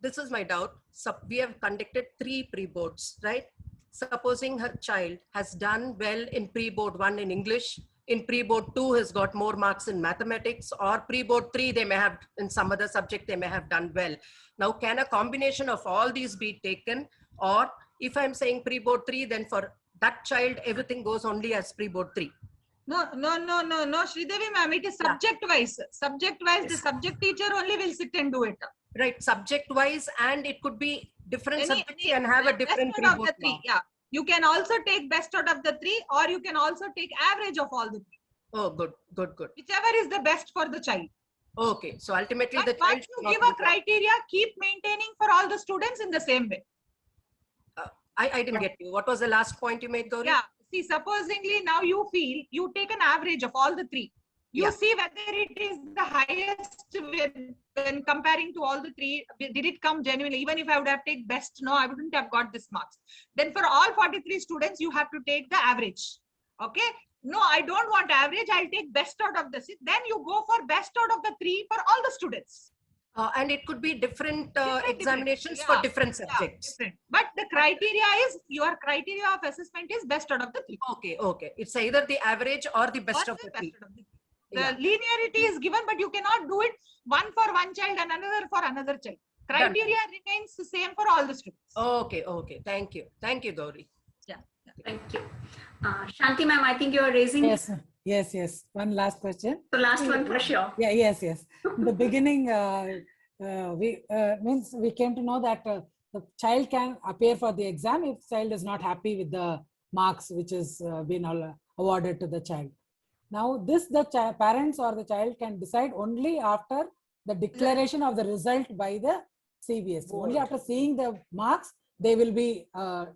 This is my doubt. So we have conducted 3 pre-boards, right? Supposing her child has done well in pre-board 1 in English, in pre-board 2 has got more marks in mathematics, or pre-board 3 they may have in some other subject they may have done well. Now, can a combination of all these be taken? Or if I'm saying pre-board 3, then for that child everything goes only as pre-board 3? No, Sridevi ma'am, it is subject wise. Subject wise, the subject teacher only will sit and do it. Right, subject wise, and it could be different subjects and have a different best out of the 3. Yeah, you can also take best out of the 3, or you can also take average of all the 3. Oh, good. Whichever is the best for the child. Okay, so ultimately but once you give a criteria, keep maintaining for all the students in the same way. I didn't get you. What was the last point you made, Gauri? Yeah, see, supposingly now you feel you take an average of all the 3. You see whether it is the highest when comparing to all the 3. Did it come genuinely? Even if I would have taken best, no, I wouldn't have got this marks. Then for all 43 students, you have to take the average. Okay. No, I don't want average. I'll take best out of the 6. Then you go for best out of the 3 for all the students. And it could be different examinations for different subjects. Different. But the criteria is, your criteria of assessment is best out of the 3. Okay. It's either the average or the best of the 3. The linearity is given, but you cannot do it one for one child and another for another child. Criteria remains the same for all the students. Okay. Thank you, Gauri. Yeah. Thank you. Shanti ma'am, I think you are raising. Yes. One last question. The last one for sure. Yeah, yes. In the beginning, we came to know that the child can appear for the exam if child is not happy with the marks which is been awarded to the child. Now, the parents or the child can decide only after the declaration of the result by the CBSE. Only after seeing the marks, they will be,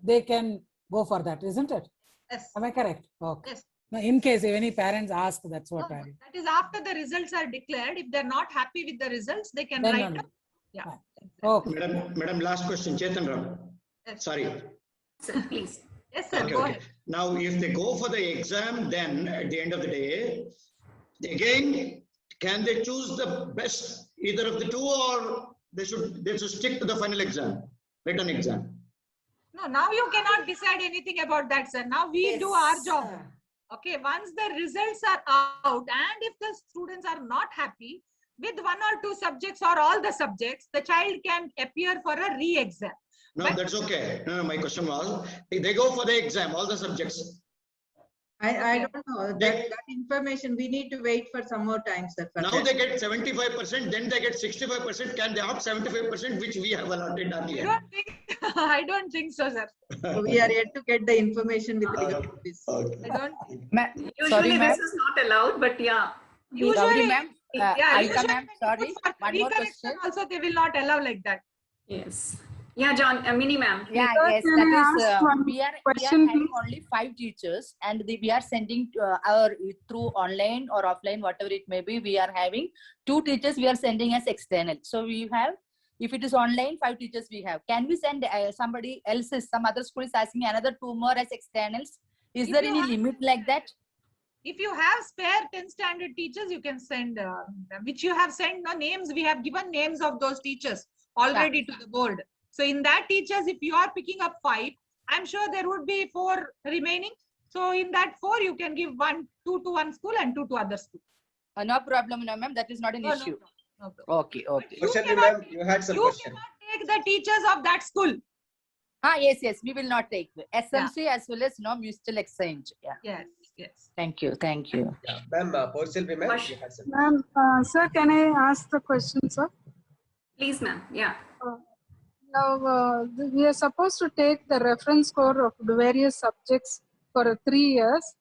they can go for that, isn't it? Yes. Am I correct? Okay. Yes. Now, in case if any parents ask, that's what I. That is after the results are declared. If they're not happy with the results, they can write up. Yeah. Okay. Madam, last question, Chetan Ram. Yes. Sorry. Sir, please. Yes, sir. Go ahead. Now, if they go for the exam, then at the end of the day, again, can they choose the best either of the 2, or they should stick to the final exam, written exam? No, now you cannot decide anything about that, sir. Now we do our job. Okay, once the results are out, and if the students are not happy with 1 or 2 subjects or all the subjects, the child can appear for a re-exam. No, that's okay. No, my question was, if they go for the exam, all the subjects, I don't know that information. We need to wait for some more time, sir. for Now that. they get 75%, then they get 65%. Can they opt 75%, which we have allotted earlier? I don't think so, sir. So we are yet to get the information with regard to this. I don't. Usually this is not allowed, but yeah. Usually, ma'am, yeah, Alka usually ma'am, sorry, for one more recorrection question. also they will not allow like that. Yes. Yeah, John, Mini ma'am. Yeah, yes, Can that I is, ask one we are question, having please? only 5 teachers and we are sending our through online or offline, whatever it may be, we are having 2 teachers we are sending as external. So we have, if it is online, 5 teachers we have. Can we send somebody else's, some other school is asking another 2 more as externals? Is If there you any have- limit like that? If you have spare 10 standard teachers, you can send, which you have sent the names. We have given names of those teachers already to the board. So in that teachers, if you are picking up 5, I'm sure there would be 4 remaining. So in that 4, you can give 2 to one school and 2 to other school. No problem, no ma'am, that is not an No, no issue. No problem. Okay, okay. Question, ma'am, you had some You question. cannot take the teachers of that school. Yes, we will not take the SMC as well as mutual exchange. Yeah. Yes. Thank you. Yeah. Ma'am, Porcelby, ma'am, you had some. Ma'am, sir, can I ask the question, sir? Please, ma'am. Yeah. Now, we are supposed to take the reference score of the various subjects for 3 years.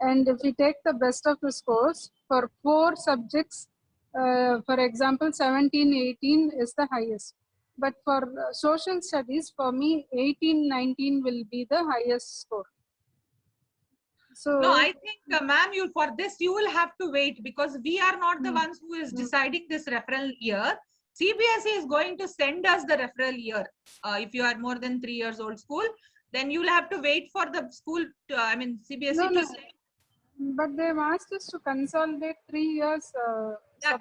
And if we take the best of the scores for 4 subjects, for example, 17, 18 is the highest. But for social studies, for me, 18, 19 will be the highest score. So, No, I think, ma'am, for this, you will have to wait because we are not the ones who is deciding this referral year. CBSE is going to send us the referral year. If you are more than 3 years old school, then you will have to wait for the school, CBSE No, to no. send. But they've asked us to consolidate 3 years. You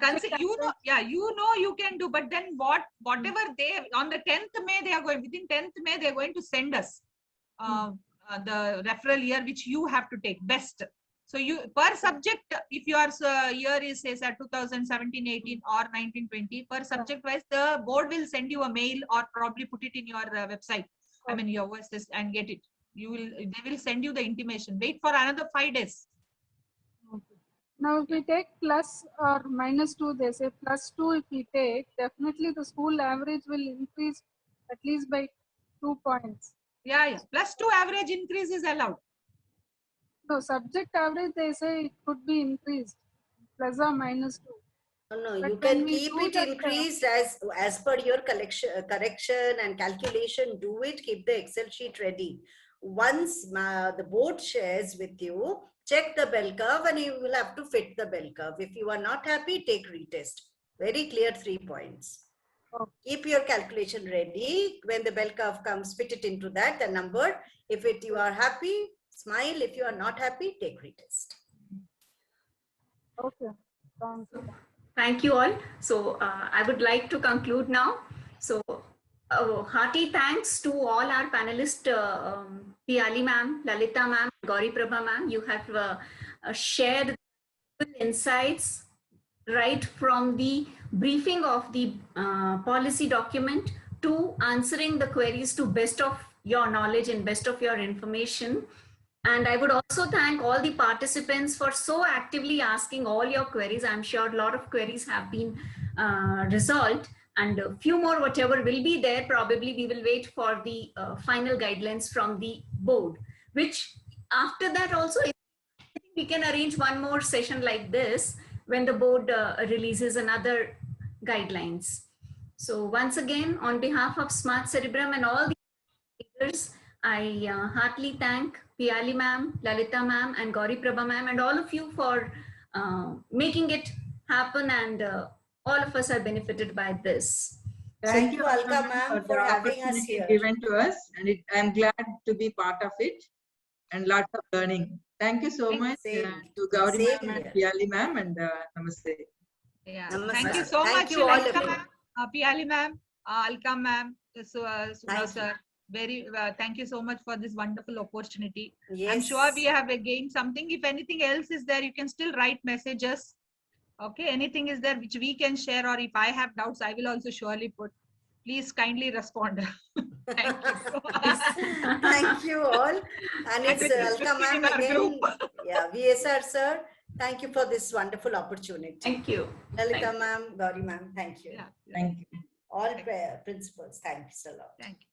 can do, but then whatever they, on the 10th May, they are going, within 10th May, they are going to send us the referral year, which you have to take best. So you per subject, if your year is say 2017, 18 or 19, 20, per subject wise, the board will send you a mail or probably put it in your website. Your OSS and get it. They will send you the intimation. Wait for another 5 days. Now, if we take plus or -2, they say +2 if we take, definitely the school average will increase at least by 2 points. Yeah. +2 average increase is allowed. No, subject average, they say it could be increased, plus or -2. No, But you when can we keep do it that, increased as per your correction and calculation. Do it, keep the Excel sheet ready. Once the board shares with you, check the bell curve and you will have to fit the bell curve. If you are not happy, take retest. Very clear 3 points. Keep your calculation ready. When the bell curve comes, fit it into that, the number. If you are happy, smile. If you are not happy, take retest. Okay, thank you. Thank you all. So I would like to conclude now. So hearty thanks to all our panelists, Piali ma'am, Lalita ma'am, Gauri Prabha ma'am. You have shared insights right from the briefing of the policy document to answering the queries to best of your knowledge and best of your information. And I would also thank all the participants for so actively asking all your queries. I'm sure a lot of queries have been resolved, and a few more, whatever will be there, probably we will wait for the final guidelines from the board, which after that also, I think we can arrange one more session like this when the board releases another guidelines. So once again, on behalf of Smart Cerebrum and all the leaders, I heartily thank Piali ma'am, Lalita ma'am, and Gauri Prabha ma'am, and all of you for making it happen, and all of us are benefited by this. Thank you, Alka ma'am, for having us opportunity here. given to us, and I'm glad to be part of it, and lots of learning. Thank you so much to Gauri Same ma'am and here. Piali ma'am, and namaste. Yeah. Namaste. Thank you so Thank much, you all Lalita of you. ma'am, Piali ma'am, Alka ma'am, Sudha sir. Thank you so much for this wonderful opportunity. I'm Yes. sure we have gained something. If anything else is there, you can still write messages. Okay, anything is there which we can share, or if I have doubts, I will also surely put. Please kindly respond. Thank you so much. Thank you all. And it's Thank you for Alka ma'am in our again. group. VSR sir, thank you for this wonderful opportunity. Thank you. Lalita ma'am, Gauri ma'am, thank you. Yeah. Thank you. All principals, thanks a lot. Thank you.